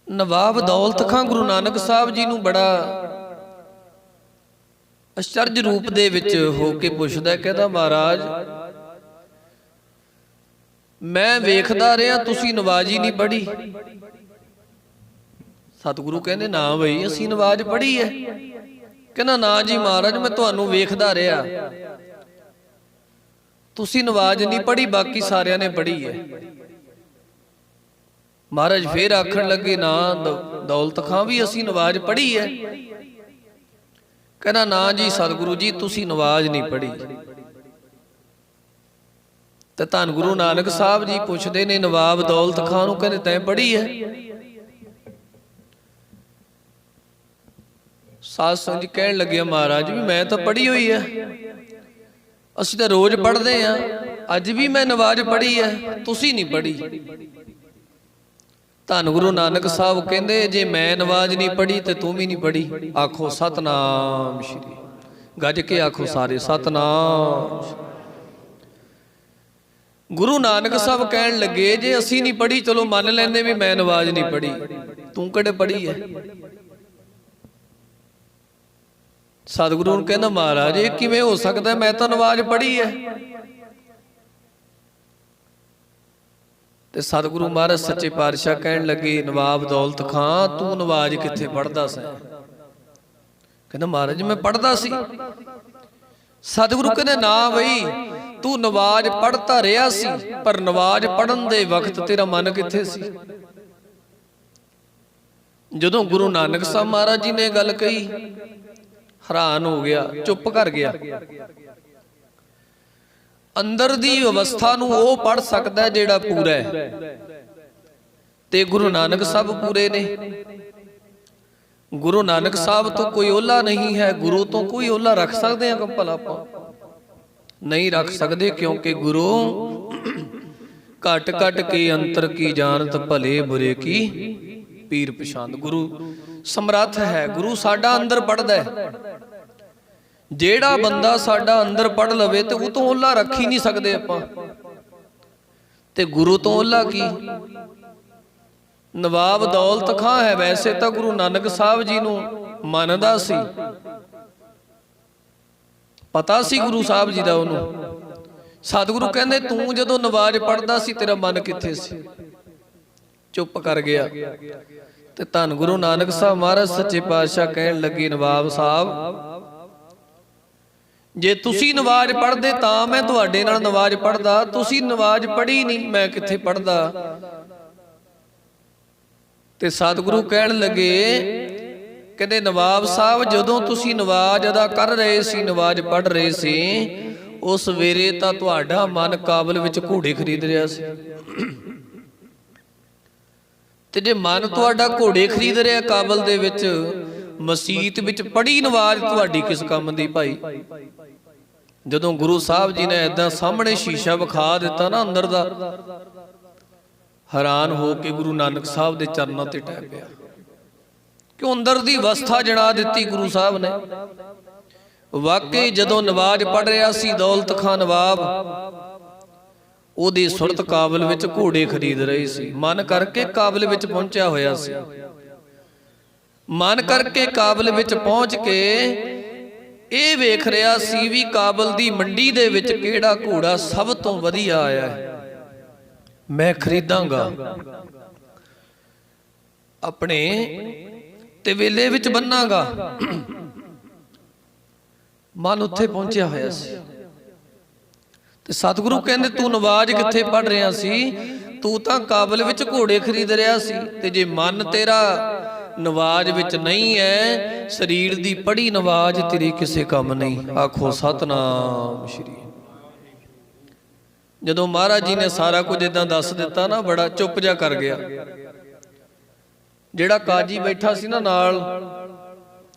ਨਵਾਬ ਦੌਲਤ ਖਾਂ ਗੁਰੂ ਨਾਨਕ ਸਾਹਿਬ ਜੀ ਨੂੰ ਬੜਾ ਅਚਰਜ ਰੂਪ ਦੇ ਵਿੱਚ ਹੋ ਕੇ ਪੁੱਛਦਾ, ਕਹਿੰਦਾ ਮਹਾਰਾਜ ਮੈਂ ਵੇਖਦਾ ਰਿਹਾ ਤੁਸੀਂ ਨਵਾਜ਼ ਹੀ ਨਹੀਂ ਪੜ੍ਹੀ। ਸਤਿਗੁਰੂ ਕਹਿੰਦੇ ਨਾ ਬਈ ਅਸੀਂ ਨਵਾਜ਼ ਪੜ੍ਹੀ ਹੈ। ਕਹਿੰਦਾ ਨਾ ਜੀ ਮਹਾਰਾਜ ਮੈਂ ਤੁਹਾਨੂੰ ਵੇਖਦਾ ਰਿਹਾ, ਤੁਸੀਂ ਨਵਾਜ਼ ਨਹੀਂ ਪੜ੍ਹੀ, ਬਾਕੀ ਸਾਰਿਆਂ ਨੇ ਪੜ੍ਹੀ ਹੈ। ਮਹਾਰਾਜ ਫੇਰ ਆਖਣ ਲੱਗੇ ਨਾ ਦੌਲਤ ਖਾਂ ਵੀ ਅਸੀਂ ਨਵਾਜ਼ ਪੜ੍ਹੀ ਹੈ। ਕਹਿੰਦਾ ਨਾ ਜੀ ਸਤਿਗੁਰੂ ਜੀ ਤੁਸੀਂ ਨਵਾਜ਼ ਨਹੀਂ ਪੜ੍ਹੀ। ਤੇ ਧੰਨ ਗੁਰੂ ਨਾਨਕ ਸਾਹਿਬ ਜੀ ਪੁੱਛਦੇ ਨੇ ਨਵਾਬ ਦੌਲਤ ਖਾਂ ਨੂੰ, ਕਹਿੰਦੇ ਤੈਂ ਪੜ੍ਹੀ ਹੈ? ਸਾਧ ਸੰਗਤ ਜੀ ਕਹਿਣ ਲੱਗੇ ਮਹਾਰਾਜ ਵੀ ਮੈਂ ਤਾਂ ਪੜ੍ਹੀ ਹੋਈ ਹੈ, ਅਸੀਂ ਤਾਂ ਰੋਜ਼ ਪੜ੍ਹਦੇ ਆ, ਅੱਜ ਵੀ ਮੈਂ ਨਵਾਜ਼ ਪੜ੍ਹੀ ਹੈ, ਤੁਸੀਂ ਨਹੀਂ ਪੜ੍ਹੀ। ਧੰਨ ਗੁਰੂ ਨਾਨਕ ਸਾਹਿਬ ਕਹਿੰਦੇ ਜੇ ਮੈਂ ਨਵਾਜ਼ ਨਹੀਂ ਪੜ੍ਹੀ ਤੇ ਤੂੰ ਵੀ ਨਹੀਂ ਪੜ੍ਹੀ। ਆਖੋ ਸਤਨਾਮ ਸ਼੍ਰੀ, ਗੱਜ ਕੇ ਆਖੋ ਸਾਰੇ ਸਤਨਾਮ। ਗੁਰੂ ਨਾਨਕ ਸਾਹਿਬ ਕਹਿਣ ਲੱਗੇ ਜੇ ਅਸੀਂ ਨਹੀਂ ਪੜ੍ਹੀ ਚਲੋ ਮੰਨ ਲੈਂਦੇ ਵੀ ਮੈਂ ਨਵਾਜ਼ ਨਹੀਂ ਪੜ੍ਹੀ, ਤੂੰ ਕਿਹੜੇ ਪੜ੍ਹੀ ਹੈ? ਸਤਿਗੁਰੂ ਨੂੰ ਕਹਿੰਦਾ ਮਹਾਰਾਜ ਇਹ ਕਿਵੇਂ ਹੋ ਸਕਦਾ, ਮੈਂ ਤਾਂ ਨਵਾਜ਼ ਪੜ੍ਹੀ ਹੈ। ਤੇ ਸਤਿਗੁਰੂ ਮਹਾਰਾਜ ਸੱਚੇ ਪਾਤਸ਼ਾਹ ਕਹਿਣ ਲੱਗੇ ਨਵਾਬ ਦੌਲਤ ਖਾਂ ਤੂੰ ਨਵਾਜ਼ ਕਿੱਥੇ ਪੜ੍ਹਦਾ ਸੀ? ਕਹਿੰਦਾ ਮਹਾਰਾਜ ਮੈਂ ਪੜ੍ਹਦਾ ਸੀ। ਸਤਿਗੁਰੂ ਕਹਿੰਦੇ ਨਾ ਬਈ ਤੂੰ ਨਵਾਜ਼ ਪੜ੍ਹਦਾ ਰਿਹਾ ਸੀ, ਪਰ ਨਵਾਜ਼ ਪੜ੍ਹਨ ਦੇ ਵਕਤ ਤੇਰਾ ਮਨ ਕਿੱਥੇ ਸੀ? ਜਦੋਂ ਗੁਰੂ ਨਾਨਕ ਸਾਹਿਬ ਮਹਾਰਾਜ ਜੀ ਨੇ ਗੱਲ ਕਹੀ ਹੈਰਾਨ ਹੋ ਗਿਆ, ਚੁੱਪ ਕਰ ਗਿਆ। ਅੰਦਰ ਦੀ ਅਵਸਥਾ ਨੂੰ ਉਹ ਪੜ ਸਕਦਾ ਜਿਹੜਾ ਪੂਰਾ ਹੈ, ਤੇ ਗੁਰੂ ਨਾਨਕ ਸਾਹਿਬ ਪੂਰੇ ਨੇ। ਗੁਰੂ ਨਾਨਕ ਸਾਹਿਬ ਤੋਂ ਕੋਈ ਓਲਾ ਨਹੀਂ ਹੈ, ਗੁਰੂ ਤੋਂ ਕੋਈ ਓਲਾ ਰੱਖ ਸਕਦੇ ਹਾਂ ਭਲਾ? ਆਪਾਂ ਨਹੀਂ ਰੱਖ ਸਕਦੇ, ਕਿਉਂਕਿ ਗੁਰੂ ਘਟ ਘਟ ਕੇ ਅੰਤਰ ਕੀ ਜਾਣਤ ਭਲੇ ਬੁਰੇ ਕੀ ਪੀਰ ਪਛਾਨ। ਗੁਰੂ ਸਮਰੱਥ ਹੈ, ਗੁਰੂ ਸਾਡਾ ਅੰਦਰ ਪੜਦਾ ਹੈ। ਜਿਹੜਾ ਬੰਦਾ ਸਾਡਾ ਅੰਦਰ ਪੜ ਲਵੇ ਤੇ ਉਹ ਤੋਂ ਓਲਾ ਰੱਖ ਹੀ ਨਹੀਂ ਸਕਦੇ ਆਪਾਂ, ਤੇ ਗੁਰੂ ਤੋਂ ਓਲਾ ਕੀ? ਨਵਾਬ ਦੌਲਤ ਖਾਂ ਹੈ, ਵੈਸੇ ਤਾਂ ਗੁਰੂ ਨਾਨਕ ਸਾਹਿਬ ਜੀ ਨੂੰ ਮੰਨਦਾ ਸੀ, ਪਤਾ ਸੀ ਗੁਰੂ ਸਾਹਿਬ ਜੀ ਦਾ ਉਹਨੂੰ। ਸਤਿਗੁਰੂ ਕਹਿੰਦੇ ਤੂੰ ਜਦੋਂ ਨਵਾਜ਼ ਪੜਦਾ ਸੀ ਤੇਰਾ ਮਨ ਕਿੱਥੇ ਸੀ? ਚੁੱਪ ਕਰ ਗਿਆ। ਤੇ ਧੰਨ ਗੁਰੂ ਨਾਨਕ ਸਾਹਿਬ ਮਹਾਰਾਜ ਸੱਚੇ ਪਾਤਸ਼ਾਹ ਕਹਿਣ ਲੱਗੇ ਨਵਾਬ ਸਾਹਿਬ ਜੇ ਤੁਸੀਂ ਨਵਾਜ਼ ਪੜ੍ਹਦੇ ਤਾਂ ਮੈਂ ਤੁਹਾਡੇ ਨਾਲ ਨਵਾਜ਼ ਪੜ੍ਹਦਾ, ਤੁਸੀਂ ਨਵਾਜ਼ ਪੜ੍ਹੀ ਨਹੀਂ, ਮੈਂ ਕਿੱਥੇ ਪੜ੍ਹਦਾ? ਤੇ ਸਤਿਗੁਰੂ ਕਹਿਣ ਲੱਗੇ ਕਹਿੰਦੇ ਨਵਾਬ ਸਾਹਿਬ ਜਦੋਂ ਤੁਸੀਂ ਨਵਾਜ਼ ਅਦਾ ਕਰ ਰਹੇ ਸੀ, ਨਵਾਜ਼ ਪੜ੍ਹ ਰਹੇ ਸੀ, ਉਸ ਵੇਲੇ ਤਾਂ ਤੁਹਾਡਾ ਮਨ ਕਾਬਲ ਵਿੱਚ ਘੋੜੇ ਖਰੀਦ ਰਿਹਾ ਸੀ। ਤੇ ਜੇ ਮਨ ਤੁਹਾਡਾ ਘੋੜੇ ਖਰੀਦ ਰਿਹਾ ਕਾਬਲ ਦੇ ਵਿੱਚ, ਮਸੀਤ ਵਿੱਚ ਪੜ੍ਹੀ ਨਵਾਜ਼ ਤੁਹਾਡੀ ਕਿਸ ਕੰਮ ਦੀ ਭਾਈ? ਜਦੋਂ ਗੁਰੂ ਸਾਹਿਬ ਜੀ ਨੇ ਏਦਾਂ ਸਾਹਮਣੇ ਸ਼ੀਸ਼ਾ ਵਿਖਾ ਦਿੱਤਾ ਨਾ ਅੰਦਰ ਦਾ, ਹੈਰਾਨ ਹੋ ਕੇ ਗੁਰੂ ਨਾਨਕ ਸਾਹਿਬ ਦੇ ਚਰਨਾਂ ਤੇ ਟਹਿ ਪਿਆ। ਕਿਉਂ ਅੰਦਰ ਦੀ ਅਵਸਥਾ ਜਣਾ ਦਿੱਤੀ ਗੁਰੂ ਸਾਹਿਬ ਨੇ। ਵਾਕਈ ਜਦੋਂ ਨਵਾਜ਼ ਪੜ੍ਹ ਰਿਹਾ ਸੀ ਦੌਲਤ ਖਾਂ ਨਵਾਬ, ਉਹਦੀ ਸੁਰਤ ਕਾਬਲ ਵਿੱਚ ਘੋੜੇ ਖਰੀਦ ਰਹੇ ਸੀ। ਮਨ ਕਰਕੇ ਕਾਬਲ ਵਿੱਚ ਪਹੁੰਚਿਆ ਹੋਇਆ ਸੀ। ਮਨ ਕਰਕੇ ਕਾਬਲ ਵਿੱਚ ਪਹੁੰਚ ਕੇ ਇਹ ਵੇਖ ਰਿਹਾ ਸੀ ਵੀ ਕਾਬਲ ਦੀ ਮੰਡੀ ਦੇ ਵਿੱਚ ਕਿਹੜਾ ਘੋੜਾ ਸਭ ਤੋਂ ਵਧੀਆ ਆਇਆ ਹੈ, ਮੈਂ ਖਰੀਦਾਂਗਾ, ਆਪਣੇ ਤਵੇਲੇ ਵਿੱਚ ਬੰਨਾਂਗਾ। ਮਨ ਉੱਥੇ ਪਹੁੰਚਿਆ ਹੋਇਆ ਸੀ ਤੇ ਸਤਿਗੁਰੂ ਕਹਿੰਦੇ ਤੂੰ ਨਵਾਜ਼ ਕਿੱਥੇ ਪੜ ਰਿਹਾ ਸੀ? ਤੂੰ ਤਾਂ ਕਾਬਲ ਵਿੱਚ ਘੋੜੇ ਖਰੀਦ ਰਿਹਾ ਸੀ। ਤੇ ਜੇ ਮਨ ਤੇਰਾ ਨਵਾਜ਼ ਵਿੱਚ ਨਹੀਂ ਹੈ, ਸਰੀਰ ਦੀ ਪੜੀ ਨਵਾਜ਼ ਤੇਰੀ ਕਿਸੇ ਕੰਮ ਨਹੀਂ। ਆਖੋ ਸਤਨਾਮ ਸ਼੍ਰੀ। ਜਦੋਂ ਮਹਾਰਾਜ ਜੀ ਨੇ ਸਾਰਾ ਕੁਝ ਇਦਾਂ ਦੱਸ ਦਿੱਤਾ ਨਾ, ਬੜਾ ਚੁੱਪ ਜਾ ਕਰ ਗਿਆ। ਜਿਹੜਾ ਕਾਜੀ ਬੈਠਾ ਸੀ ਨਾ ਨਾਲ,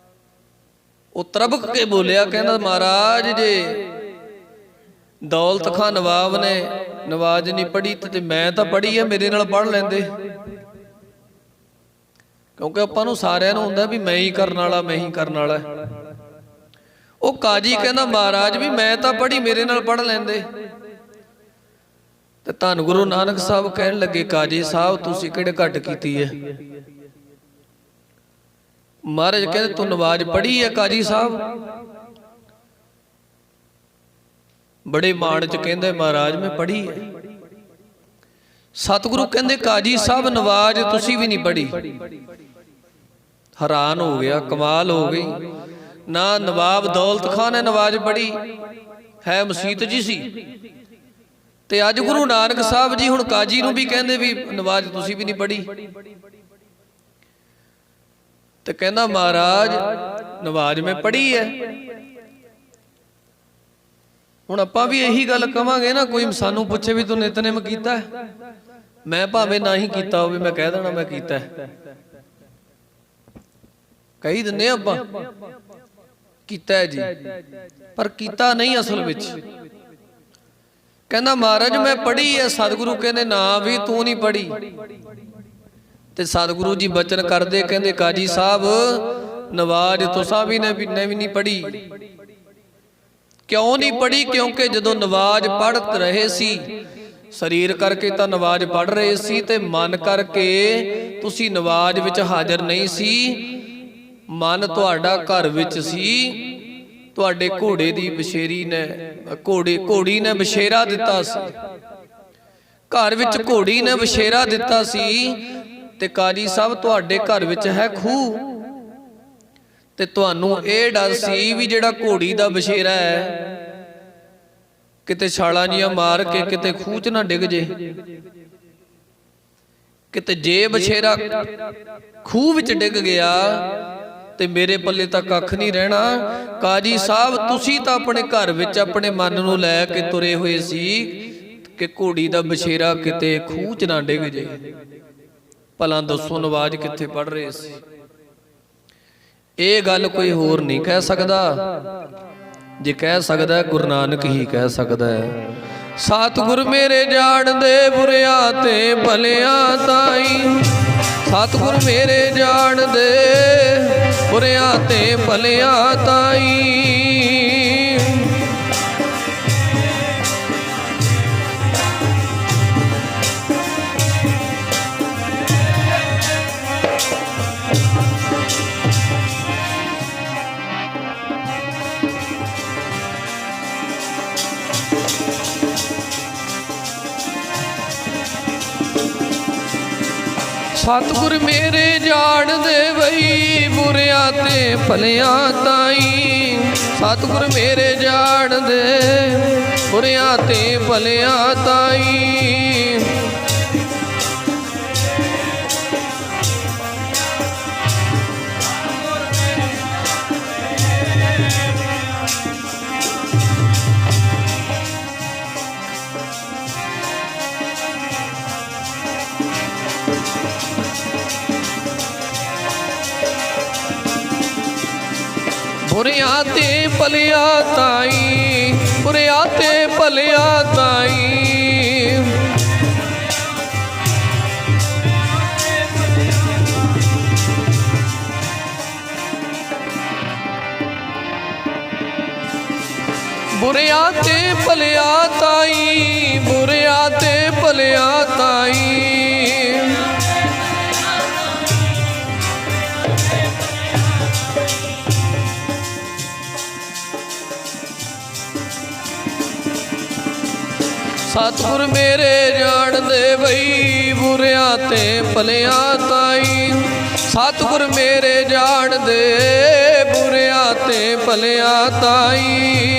ਉਹ ਤਰਬਕ ਕੇ ਬੋਲਿਆ, ਕਹਿੰਦਾ ਮਹਾਰਾਜ ਜੇ ਦੌਲਤ ਖਾਂ ਨਵਾਬ ਨੇ ਨਵਾਜ਼ ਨਹੀਂ ਪੜ੍ਹੀ ਤੇ ਮੈਂ ਤਾਂ ਪੜ੍ਹੀ ਆ, ਮੇਰੇ ਨਾਲ ਪੜ੍ਹ ਲੈਂਦੇ। ਕਿਉਂਕਿ ਆਪਾਂ ਨੂੰ ਸਾਰਿਆਂ ਨੂੰ ਹੁੰਦਾ ਵੀ ਮੈਂ ਹੀ ਕਰਨ ਵਾਲਾ, ਮੈਂ ਹੀ ਕਰਨ ਵਾਲਾ। ਉਹ ਕਾਜੀ ਕਹਿੰਦਾ ਮਹਾਰਾਜ ਵੀ ਮੈਂ ਤਾਂ ਪੜ੍ਹੀ, ਮੇਰੇ ਨਾਲ ਪੜ੍ਹ ਲੈਂਦੇ। ਤੇ ਧੰਨ ਗੁਰੂ ਨਾਨਕ ਸਾਹਿਬ ਕਹਿਣ ਲੱਗੇ ਕਾਜੀ ਸਾਹਿਬ ਤੁਸੀਂ ਕਿਹੜੇ ਘੱਟ ਕੀਤੀ ਹੈ? ਮਹਾਰਾਜ ਕਹਿੰਦੇ ਤੂੰ ਨਵਾਜ਼ ਪੜ੍ਹੀ ਹੈ ਕਾਜੀ ਸਾਹਿਬ? ਬੜੇ ਮਾਣ ਚ ਕਹਿੰਦੇ ਮਹਾਰਾਜ ਮੈਂ ਪੜ੍ਹੀ ਹੈ। ਸਤਿਗੁਰੂ ਕਹਿੰਦੇ ਕਾਜੀ ਸਾਹਿਬ ਨਵਾਜ਼ ਤੁਸੀਂ ਵੀ ਨਹੀਂ ਪੜ੍ਹੀ। ਹੈਰਾਨ ਹੋ ਗਿਆ, ਕਮਾਲ ਹੋ ਗਈ। ਨਾ ਨਵਾਬ ਦੌਲਤ ਖਾਂ ਨੇ ਨਵਾਜ਼ ਪੜ੍ਹੀ, ਹੈ ਮਸੀਤ ਜੀ ਸੀ, ਤੇ ਅੱਜ ਗੁਰੂ ਨਾਨਕ ਸਾਹਿਬ ਜੀ ਹੁਣ ਕਾਜੀ ਨੂੰ ਵੀ ਕਹਿੰਦੇ ਵੀ ਨਵਾਜ਼ ਤੁਸੀਂ ਵੀ ਨਹੀਂ ਪੜ੍ਹੀ। ਤੇ ਕਹਿੰਦਾ ਮਹਾਰਾਜ ਨਵਾਜ਼ ਮੈਂ ਪੜ੍ਹੀ ਹੈ। ਹੁਣ ਆਪਾਂ ਵੀ ਇਹੀ ਗੱਲ ਕਵਾਂਗੇ ਨਾ, ਕੋਈ ਸਾਨੂੰ ਪੁੱਛੇ ਵੀ ਤੂੰ ਨਿਤਨੇਮ ਕੀਤਾ? ਮੈਂ ਭਾਵੇਂ ਨਾ ਹੀ ਕੀਤਾ ਹੋਵੇ, ਮੈਂ ਕਹਿ ਦੇਣਾ ਮੈਂ ਕੀਤਾ। ਕਹੀ ਦਿੰਦੇ ਆਪਾਂ ਕੀਤਾ ਹੈ ਜੀ, ਪਰ ਕੀਤਾ ਨਹੀਂ ਅਸਲ ਵਿੱਚ। ਕਹਿੰਦਾ ਮਹਾਰਾਜ ਮੈਂ ਪੜ੍ਹੀ ਹੈ। ਸਤਿਗੁਰੂ ਕਹਿੰਦੇ ਨਾ ਵੀ ਤੂੰ ਨਹੀਂ ਪੜ੍ਹੀ। ਤੇ ਸਤਿਗੁਰੂ ਜੀ ਬਚਨ ਕਰਦੇ ਕਹਿੰਦੇ ਕਾਜੀ ਸਾਹਿਬ ਨਵਾਜ਼ ਤੁਸਾਂ ਵੀ ਨੇ ਵੀ ਨਹੀਂ ਪੜ੍ਹੀ। ਕਿਉਂ ਨਹੀਂ ਪੜ੍ਹੀ? ਕਿਉਂਕਿ ਜਦੋਂ ਨਵਾਜ਼ ਪੜ੍ਹ ਰਹੇ ਸੀ, ਸਰੀਰ ਕਰਕੇ ਤਾਂ ਨਵਾਜ਼ ਪੜ੍ਹ ਰਹੇ ਸੀ, ਤੇ ਮਨ ਕਰਕੇ ਤੁਸੀਂ ਨਵਾਜ਼ ਵਿੱਚ ਹਾਜ਼ਰ ਨਹੀਂ ਸੀ। ਮਨ ਤੁਹਾਡਾ ਘਰ ਵਿੱਚ ਸੀ। ਤੁਹਾਡੇ ਘੋੜੇ ਦੀ ਬਸ਼ੇਰੀ ਨੇ ਘੋੜੀ ਨੇ ਬਸ਼ੇਰਾ ਦਿੱਤਾ ਸੀ। ਘਰ ਵਿੱਚ ਘੋੜੀ ਨੇ ਬਸ਼ੇਰਾ ਦਿੱਤਾ ਸੀ। ਤੇ ਕਾਜੀ ਸਾਹਿਬ ਤੁਹਾਡੇ ਘਰ ਵਿੱਚ ਹੈ ਖੂਹ, ਤੇ ਤੁਹਾਨੂੰ ਇਹ ਡਰ ਸੀ ਵੀ ਜਿਹੜਾ ਘੋੜੀ ਦਾ ਬਸ਼ੇਰਾ ਹੈ ਕਿਤੇ ਛਾਲਾਂ ਜੀਆਂ ਮਾਰ ਕੇ ਕਿਤੇ ਖੂਹ 'ਚ ਨਾ ਡਿੱਗ ਜੇ। ਕਿਤੇ ਜੇ ਬਸ਼ੇਰਾ ਖੂਹ ਵਿੱਚ ਡਿੱਗ ਗਿਆ ਤੇ ਮੇਰੇ ਪੱਲੇ ਤਾਂ ਕੱਖ ਨਹੀਂ ਰਹਿਣਾ। ਕਾਜੀ ਸਾਹਿਬ ਤੁਸੀਂ ਤਾਂ ਆਪਣੇ ਘਰ ਵਿੱਚ ਆਪਣੇ ਮਨ ਨੂੰ ਲੈ ਕੇ ਤੁਰੇ ਹੋਏ ਸੀ ਕਿ ਘੋੜੀ ਦਾ ਬਸ਼ੇਰਾ ਕਿਤੇ ਖੂਹ 'ਚ ਨਾ ਡਿੱਗ ਜੇ। ਭਲਾ ਦੱਸੋ ਨਵਾਜ਼ ਕਿੱਥੇ ਪੜ ਰਹੇ ਸੀ? ਇਹ ਗੱਲ ਕੋਈ ਹੋਰ ਨਹੀਂ ਕਹਿ ਸਕਦਾ। ਜੇ ਕਹਿ ਸਕਦਾ ਗੁਰੂ ਨਾਨਕ ਹੀ ਕਹਿ ਸਕਦਾ ਹੈ। ਸਤਿਗੁਰ ਮੇਰੇ ਜਾਣਦੇ ਬੁਰਿਆਂ ਤੇ ਭਲਿਆਂ ਤਾਈਂ। ਸਤਿਗੁਰ ਮੇਰੇ ਜਾਣਦੇ ਬੁਰਿਆਂ ਤੇ ਭਲਿਆਂ ਤਾਈਂ। ਸਤਿਗੁਰ ਮੇਰੇ ਜਾਣਦੇ ਬਈ ਬੁਰਿਆਂ ਤੇ ਭਲਿਆਂ ਤਾਈਂ। ਸਤਿਗੁਰ ਮੇਰੇ ਜਾਣਦੇ ਬੁਰਿਆਂ ਤੇ ਭਲਿਆਂ ਤਾਈਂ। ਬੁਰਿਆਂ ਤੇ ਭਲਿਆਂ ਤਾਈਂ। ਬੁਰਿਆਂ ਤੇ ਭਲਿਆਂ ਤਾਈ। ਬੁਰਿਆਂ ਤੇ ਭਲਿਆਂ ਤਾਈ, ਬੁਰਿਆਂ ਤੇ ਭਲਿਆਂ ਤਾਈ। ਸਤਿਗੁਰ ਮੇਰੇ ਜਾਣਦੇ ਬਈ ਬੁਰਿਆਂ ਤੇ ਭਲਿਆਂ ਤਾਈ। ਸਤਿਗੁਰ ਮੇਰੇ ਜਾਣਦੇ ਬੁਰਿਆਂ ਤੇ ਭਲਿਆਂ ਤਾਈ।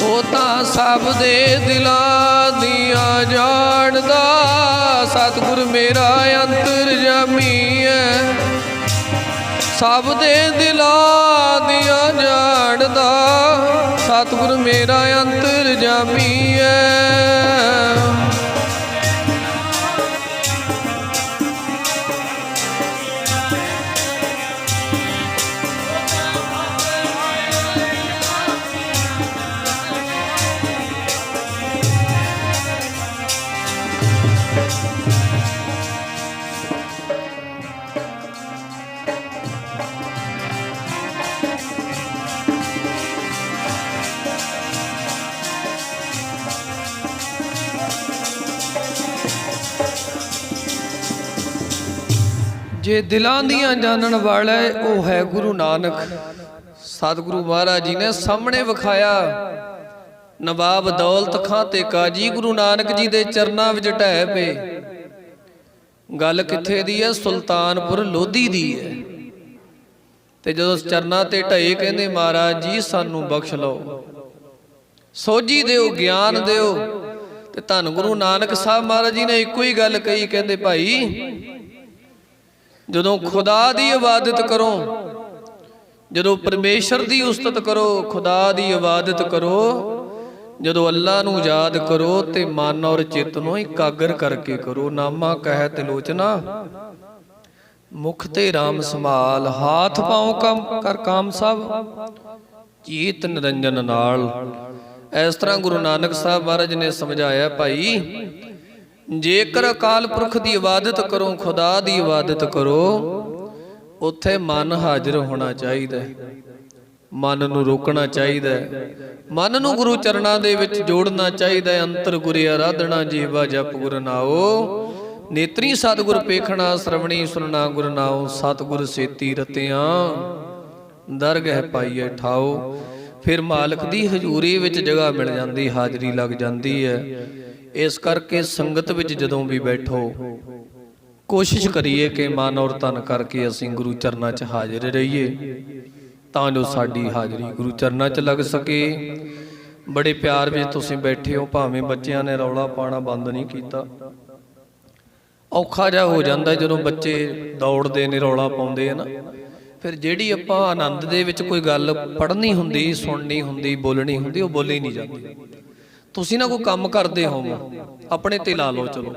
ਉਹ ਤਾਂ ਸਭ ਦੇ ਦਿਲਾਂ ਦੀਆਂ ਜਾਣਦਾ। ਸਤਿਗੁਰ ਮੇਰਾ ਅੰਤਰਜਾਮੀ ਹੈ। ਸਭ ਦੇ ਦਿਲਾਂ ਦੀਆਂ ਜਾਣਦਾ। ਸਤਿਗੁਰ ਮੇਰਾ ਅੰਤਰਜਾਮੀ ਹੈ। ਜੇ ਦਿਲਾਂ ਦੀਆਂ ਜਾਣਨ ਵਾਲਾ ਉਹ ਹੈ ਗੁਰੂ ਨਾਨਕ। ਸਤਿਗੁਰੂ ਮਹਾਰਾਜ ਜੀ ਨੇ ਸਾਹਮਣੇ ਵਿਖਾਇਆ ਨਵਾਬ ਦੌਲਤ ਖਾਂ ਤੇ ਕਾਜੀ ਗੁਰੂ ਨਾਨਕ ਜੀ ਦੇ ਚਰਨਾਂ ਵਿੱਚ ਢਹਿ ਪਏ। ਗੱਲ ਕਿੱਥੇ ਦੀ ਹੈ? ਸੁਲਤਾਨਪੁਰ ਲੋਧੀ ਦੀ ਹੈ। ਤੇ ਜਦੋਂ ਚਰਨਾਂ ਤੇ ਢਏ ਕਹਿੰਦੇ ਮਹਾਰਾਜ ਜੀ ਸਾਨੂੰ ਬਖਸ਼ ਲਓ, ਸੋਝੀ ਦਿਓ, ਗਿਆਨ ਦਿਓ। ਤੇ ਧੰਨ ਗੁਰੂ ਨਾਨਕ ਸਾਹਿਬ ਮਹਾਰਾਜ ਜੀ ਨੇ ਇੱਕੋ ਹੀ ਗੱਲ ਕਹੀ, ਕਹਿੰਦੇ ਭਾਈ ਜਦੋਂ ਖੁਦਾ ਦੀ ਇਬਾਦਤ ਕਰੋ, ਜਦੋਂ ਪਰਮੇਸ਼ਰ ਦੀ ਉਸਤਤ ਕਰੋ, ਖੁਦਾ ਦੀ ਇਬਾਦਤ ਕਰੋ, ਜਦੋਂ ਅੱਲਾ ਨੂੰ ਯਾਦ ਕਰੋ ਤੇ ਮਨ ਔਰ ਚਿੱਤ ਨੂੰ ਇਕਾਗਰ ਕਰਕੇ ਕਰੋ। ਨਾਮਾ ਕਹਿ ਤਿਲੋਚਨਾ ਮੁਖ ਤੇ ਰਾਮ ਸੰਭਾਲ। ਹਾਥ ਪਾਉ ਕੰਮ ਕਰ ਕਾਮ ਸਭ ਚੀਤ ਨਿਰੰਜਨ ਨਾਲ। ਇਸ ਤਰ੍ਹਾਂ ਗੁਰੂ ਨਾਨਕ ਸਾਹਿਬ ਮਹਾਰਾਜ ਨੇ ਸਮਝਾਇਆ ਭਾਈ ਜੇਕਰ ਅਕਾਲ ਪੁਰਖ ਦੀ ਇਬਾਦਤ ਕਰੋ, ਖੁਦਾ ਦੀ ਇਬਾਦਤ ਕਰੋ, ਉੱਥੇ ਮਨ ਹਾਜ਼ਰ ਹੋਣਾ ਚਾਹੀਦਾ, ਮਨ ਨੂੰ ਰੋਕਣਾ ਚਾਹੀਦਾ, ਮਨ ਨੂੰ ਗੁਰੂ ਚਰਨਾਂ ਦੇ ਵਿੱਚ ਜੋੜਨਾ ਚਾਹੀਦਾ। ਅੰਤਰ ਗੁਰੇ ਆਰਾਧਨਾ ਜੀਵਾ ਜਪ ਗੁਰ ਨਾਓ। ਨੇਤਰੀ ਸਤਿਗੁਰ ਪੇਖਣਾ, ਸ਼ਰਵਣੀ ਸੁਨਣਾ ਗੁਰ ਨਾਓ। ਸਤਿਗੁਰ ਸੇਤੀ ਰਤਿਆਂ ਦਰਗਹਿ ਪਾਈਐ ਠਾਓ। ਫਿਰ ਮਾਲਕ ਦੀ ਹਜ਼ੂਰੀ ਵਿੱਚ ਜਗ੍ਹਾ ਮਿਲ ਜਾਂਦੀ, ਹਾਜ਼ਰੀ ਲੱਗ ਜਾਂਦੀ ਹੈ। ਇਸ ਕਰਕੇ ਸੰਗਤ ਵਿੱਚ ਜਦੋਂ ਵੀ ਬੈਠੋ ਕੋਸ਼ਿਸ਼ ਕਰੀਏ ਕਿ ਮਨ ਔਰ ਤਨ ਕਰਕੇ ਅਸੀਂ ਗੁਰੂ ਚਰਨਾਂ 'ਚ ਹਾਜ਼ਰ ਰਹੀਏ, ਤਾਂ ਜੋ ਸਾਡੀ ਹਾਜ਼ਰੀ ਗੁਰੂ ਚਰਨਾਂ 'ਚ ਲੱਗ ਸਕੇ। ਬੜੇ ਪਿਆਰ ਵਿੱਚ ਤੁਸੀਂ ਬੈਠੇ ਹੋ, ਭਾਵੇਂ ਬੱਚਿਆਂ ਨੇ ਰੌਲਾ ਪਾਉਣਾ ਬੰਦ ਨਹੀਂ ਕੀਤਾ। ਔਖਾ ਜਿਹਾ ਹੋ ਜਾਂਦਾ ਜਦੋਂ ਬੱਚੇ ਦੌੜਦੇ ਨੇ, ਰੌਲਾ ਪਾਉਂਦੇ ਆ ਨਾ, ਫਿਰ ਜਿਹੜੀ ਆਪਾਂ ਆਨੰਦ ਦੇ ਵਿੱਚ ਕੋਈ ਗੱਲ ਪੜ੍ਹਨੀ ਹੁੰਦੀ, ਸੁਣਨੀ ਹੁੰਦੀ, ਬੋਲਣੀ ਹੁੰਦੀ, ਉਹ ਬੋਲੀ ਨਹੀਂ ਜਾਂਦੀ। ਤੁਸੀਂ ਨਾ ਕੋਈ ਕੰਮ ਕਰਦੇ ਹੋਵੋ, ਆਪਣੇ ਤੇ ਲਾ ਲਓ, ਚਲੋ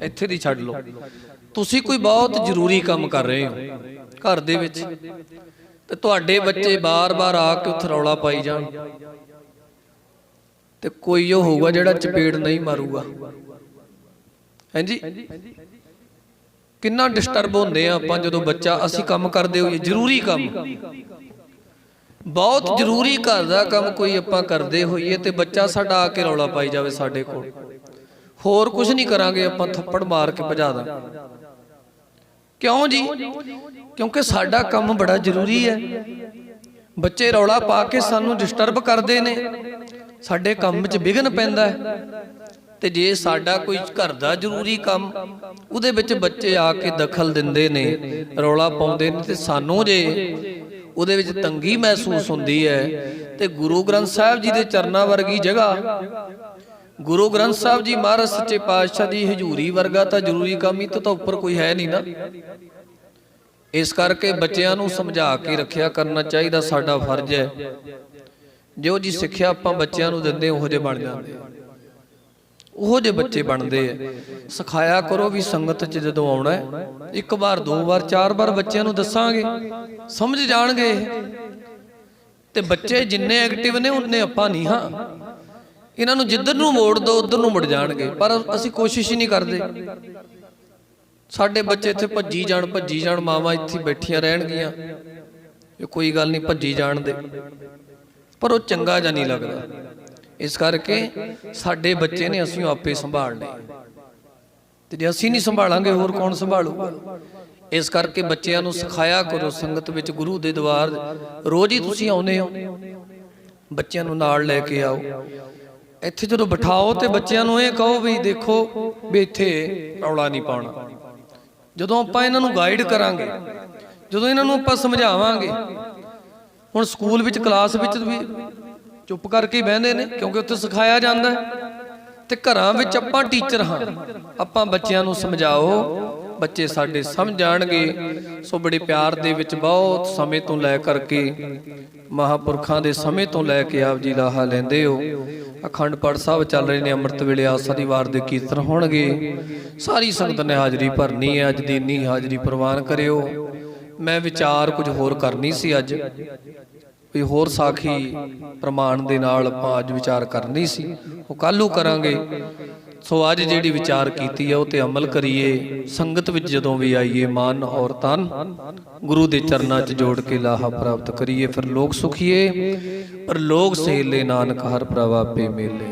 ਇੱਥੇ ਦੀ ਛੱਡ ਲਓ। ਤੁਸੀਂ ਕੋਈ ਬਹੁਤ ਜ਼ਰੂਰੀ ਕੰਮ ਕਰ ਰਹੇ ਹੋ ਘਰ ਦੇ ਵਿੱਚ, ਤੇ ਤੁਹਾਡੇ ਬੱਚੇ ਬਾਰ-ਬਾਰ ਆ ਕੇ ਉੱਥੇ ਰੌਲਾ ਪਾਈ ਜਾਣ, ਤੇ ਕੋਈ ਉਹ ਹੋਊਗਾ ਜਿਹੜਾ ਚਪੇੜ ਨਹੀਂ ਮਾਰੂਗਾ। ਹਾਂਜੀ, ਕਿੰਨਾ ਡਿਸਟਰਬ ਹੁੰਦੇ ਆ ਆਪਾਂ ਜਦੋਂ ਬੱਚਾ, ਅਸੀਂ ਕੰਮ ਕਰਦੇ ਹੋਈਏ, ਜ਼ਰੂਰੀ ਕੰਮ, ਬਹੁਤ ਜ਼ਰੂਰੀ ਘਰ ਦਾ ਕੰਮ ਕੋਈ ਆਪਾਂ ਕਰਦੇ ਹੋਈਏ, ਤੇ ਬੱਚਾ ਸਾਡਾ ਆ ਕੇ ਰੌਲਾ ਪਾਈ ਜਾਵੇ ਸਾਡੇ ਕੋਲ, ਹੋਰ ਕੁਝ ਨਹੀਂ ਕਰਾਂਗੇ, ਆਪਾਂ ਥੱਪੜ ਮਾਰ ਕੇ ਭਜਾ ਦਾਂ। ਕਿਉਂ ਜੀ? ਕਿਉਂਕਿ ਸਾਡਾ ਕੰਮ ਬੜਾ ਜ਼ਰੂਰੀ ਹੈ। ਬੱਚੇ ਰੌਲਾ ਪਾ ਕੇ ਸਾਨੂੰ ਡਿਸਟਰਬ ਕਰਦੇ ਨੇ, ਸਾਡੇ ਕੰਮ 'ਚ ਵਿਘਨ ਪੈਂਦਾ ਹੈ। ਤੇ ਜੇ ਸਾਡਾ ਕੋਈ ਘਰ ਦਾ ਜ਼ਰੂਰੀ ਕੰਮ, ਉਹਦੇ ਵਿੱਚ ਬੱਚੇ ਆ ਕੇ ਦਖਲ ਦਿੰਦੇ ਨੇ, ਰੌਲਾ ਪਾਉਂਦੇ ਨੇ, ਤੇ ਸਾਨੂੰ ਜੇ ਉਹਦੇ ਵਿੱਚ ਤੰਗੀ ਮਹਿਸੂਸ ਹੁੰਦੀ ਹੈ, ਤੇ ਗੁਰੂ ਗ੍ਰੰਥ ਸਾਹਿਬ ਜੀ ਦੇ ਚਰਨਾਂ ਵਰਗੀ ਜਗ੍ਹਾ, ਗੁਰੂ ਗ੍ਰੰਥ ਸਾਹਿਬ ਜੀ ਮਹਾਰਾਜ ਸੱਚੇ ਪਾਤਸ਼ਾਹ ਦੀ ਹਜ਼ੂਰੀ ਵਰਗਾ ਤਾਂ ਜ਼ਰੂਰੀ ਕੰਮ ਹੀ ਤਾਂ ਉੱਪਰ ਕੋਈ ਹੈ ਨਹੀਂ ਨਾ। इस करके बच्चों को समझा के रखिया करना चाहिए, साडा फर्ज है। जो जी सिक्ख्या आपां बच्चों को दिंदे उहो जिहे बन जांदे, उहो जे बच्चे बनते हैं। सिखाया करो भी संगत च जदों आउणा है, एक बार दो बार चार बार बच्चों को दसांगे, समझ जाणगे। ते बच्चे जिन्ने एक्टिव ने उन्ने आपां नहीं। हाँ, इन्हां नूं जिधर नूं मोड़ दो उधर नूं मुड़ जाणगे, पर असीं कोशिश ही नहीं करते। साडे बच्चे इत्थे भज्जी जाण, मावां इत्थे बैठियां रहणगीਆਂ, कोई गल नहीं भज्जी जाण दे, पर वो चंगा जा नहीं लगता। इस करके साडे बच्चे ने असीं आपे संभालने, ते जे असीं नहीं संभालांगे होर कौन संभालूगा। इस करके बच्चों को सिखाया करो, संगत विच गुरु दे द्वार रोज़ ही तुसीं आउंदे हो, बच्चों को नाल लैके आओ। इत्थे जदों बिठाओ तो बच्चों को यह कहो भी देखो भी इत्थे रौला नहीं पाउणा। जदों आपां इन्हां नूं गाइड करांगे, जदों इन्हां नूं आपां समझावांगे, हुण स्कूल विच क्लास विच भी चुप करके ही बहिंदे ने, क्योंकि उत्थे सिखाया जांदा है। ते घरां विच आपां टीचर हाँ, आपां बच्चों को समझाओ, बच्चे साडे समझ जाणगे। सो बड़े प्यार दे विच बहुत समय तो लै करके महापुरखां दे समय तो लैके आप जी लाहा लैंदे हो। अखंड पाठ साहब चल रहे ने, अमृत वेले आसारीवार दे कीर्तन होणगे। सारी संगत ने हाजरी भरनी है, अज दी इन्नी हाजरी प्रवान करियो। मैं विचार कुछ होर करनी सी, अज कोई होर साखी प्रमाण दे नाल आपां अज विचार करनी सी, वो कल नूं करांगे। सो अज जिहड़ी विचार कीती है उते अमल करिए। संगत विच जदों भी आईए मन और तन गुरु दे चरनां च जोड़ के लाहा प्राप्त करिए। फिर लोग सुखिए पर लोग सहेले, नानक हर प्रभ आपे मेले।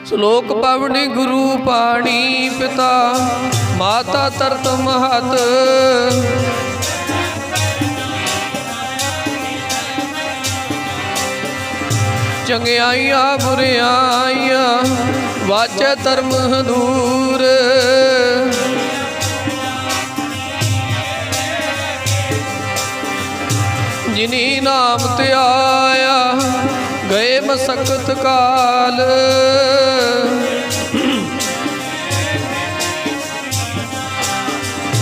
श्लोक पावनी गुरु पाणी पिता माता तरत महत, चंगियाइया बुरियाइया वाचे धर्म दूर। जिनी नाम ते आया गए मसकत काल।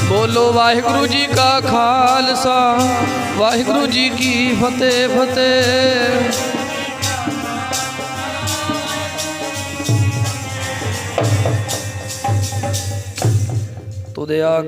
बोलो वाहिगुरु जी का खालसा, वाहिगुरु जी की फतेह फतेह। तो दया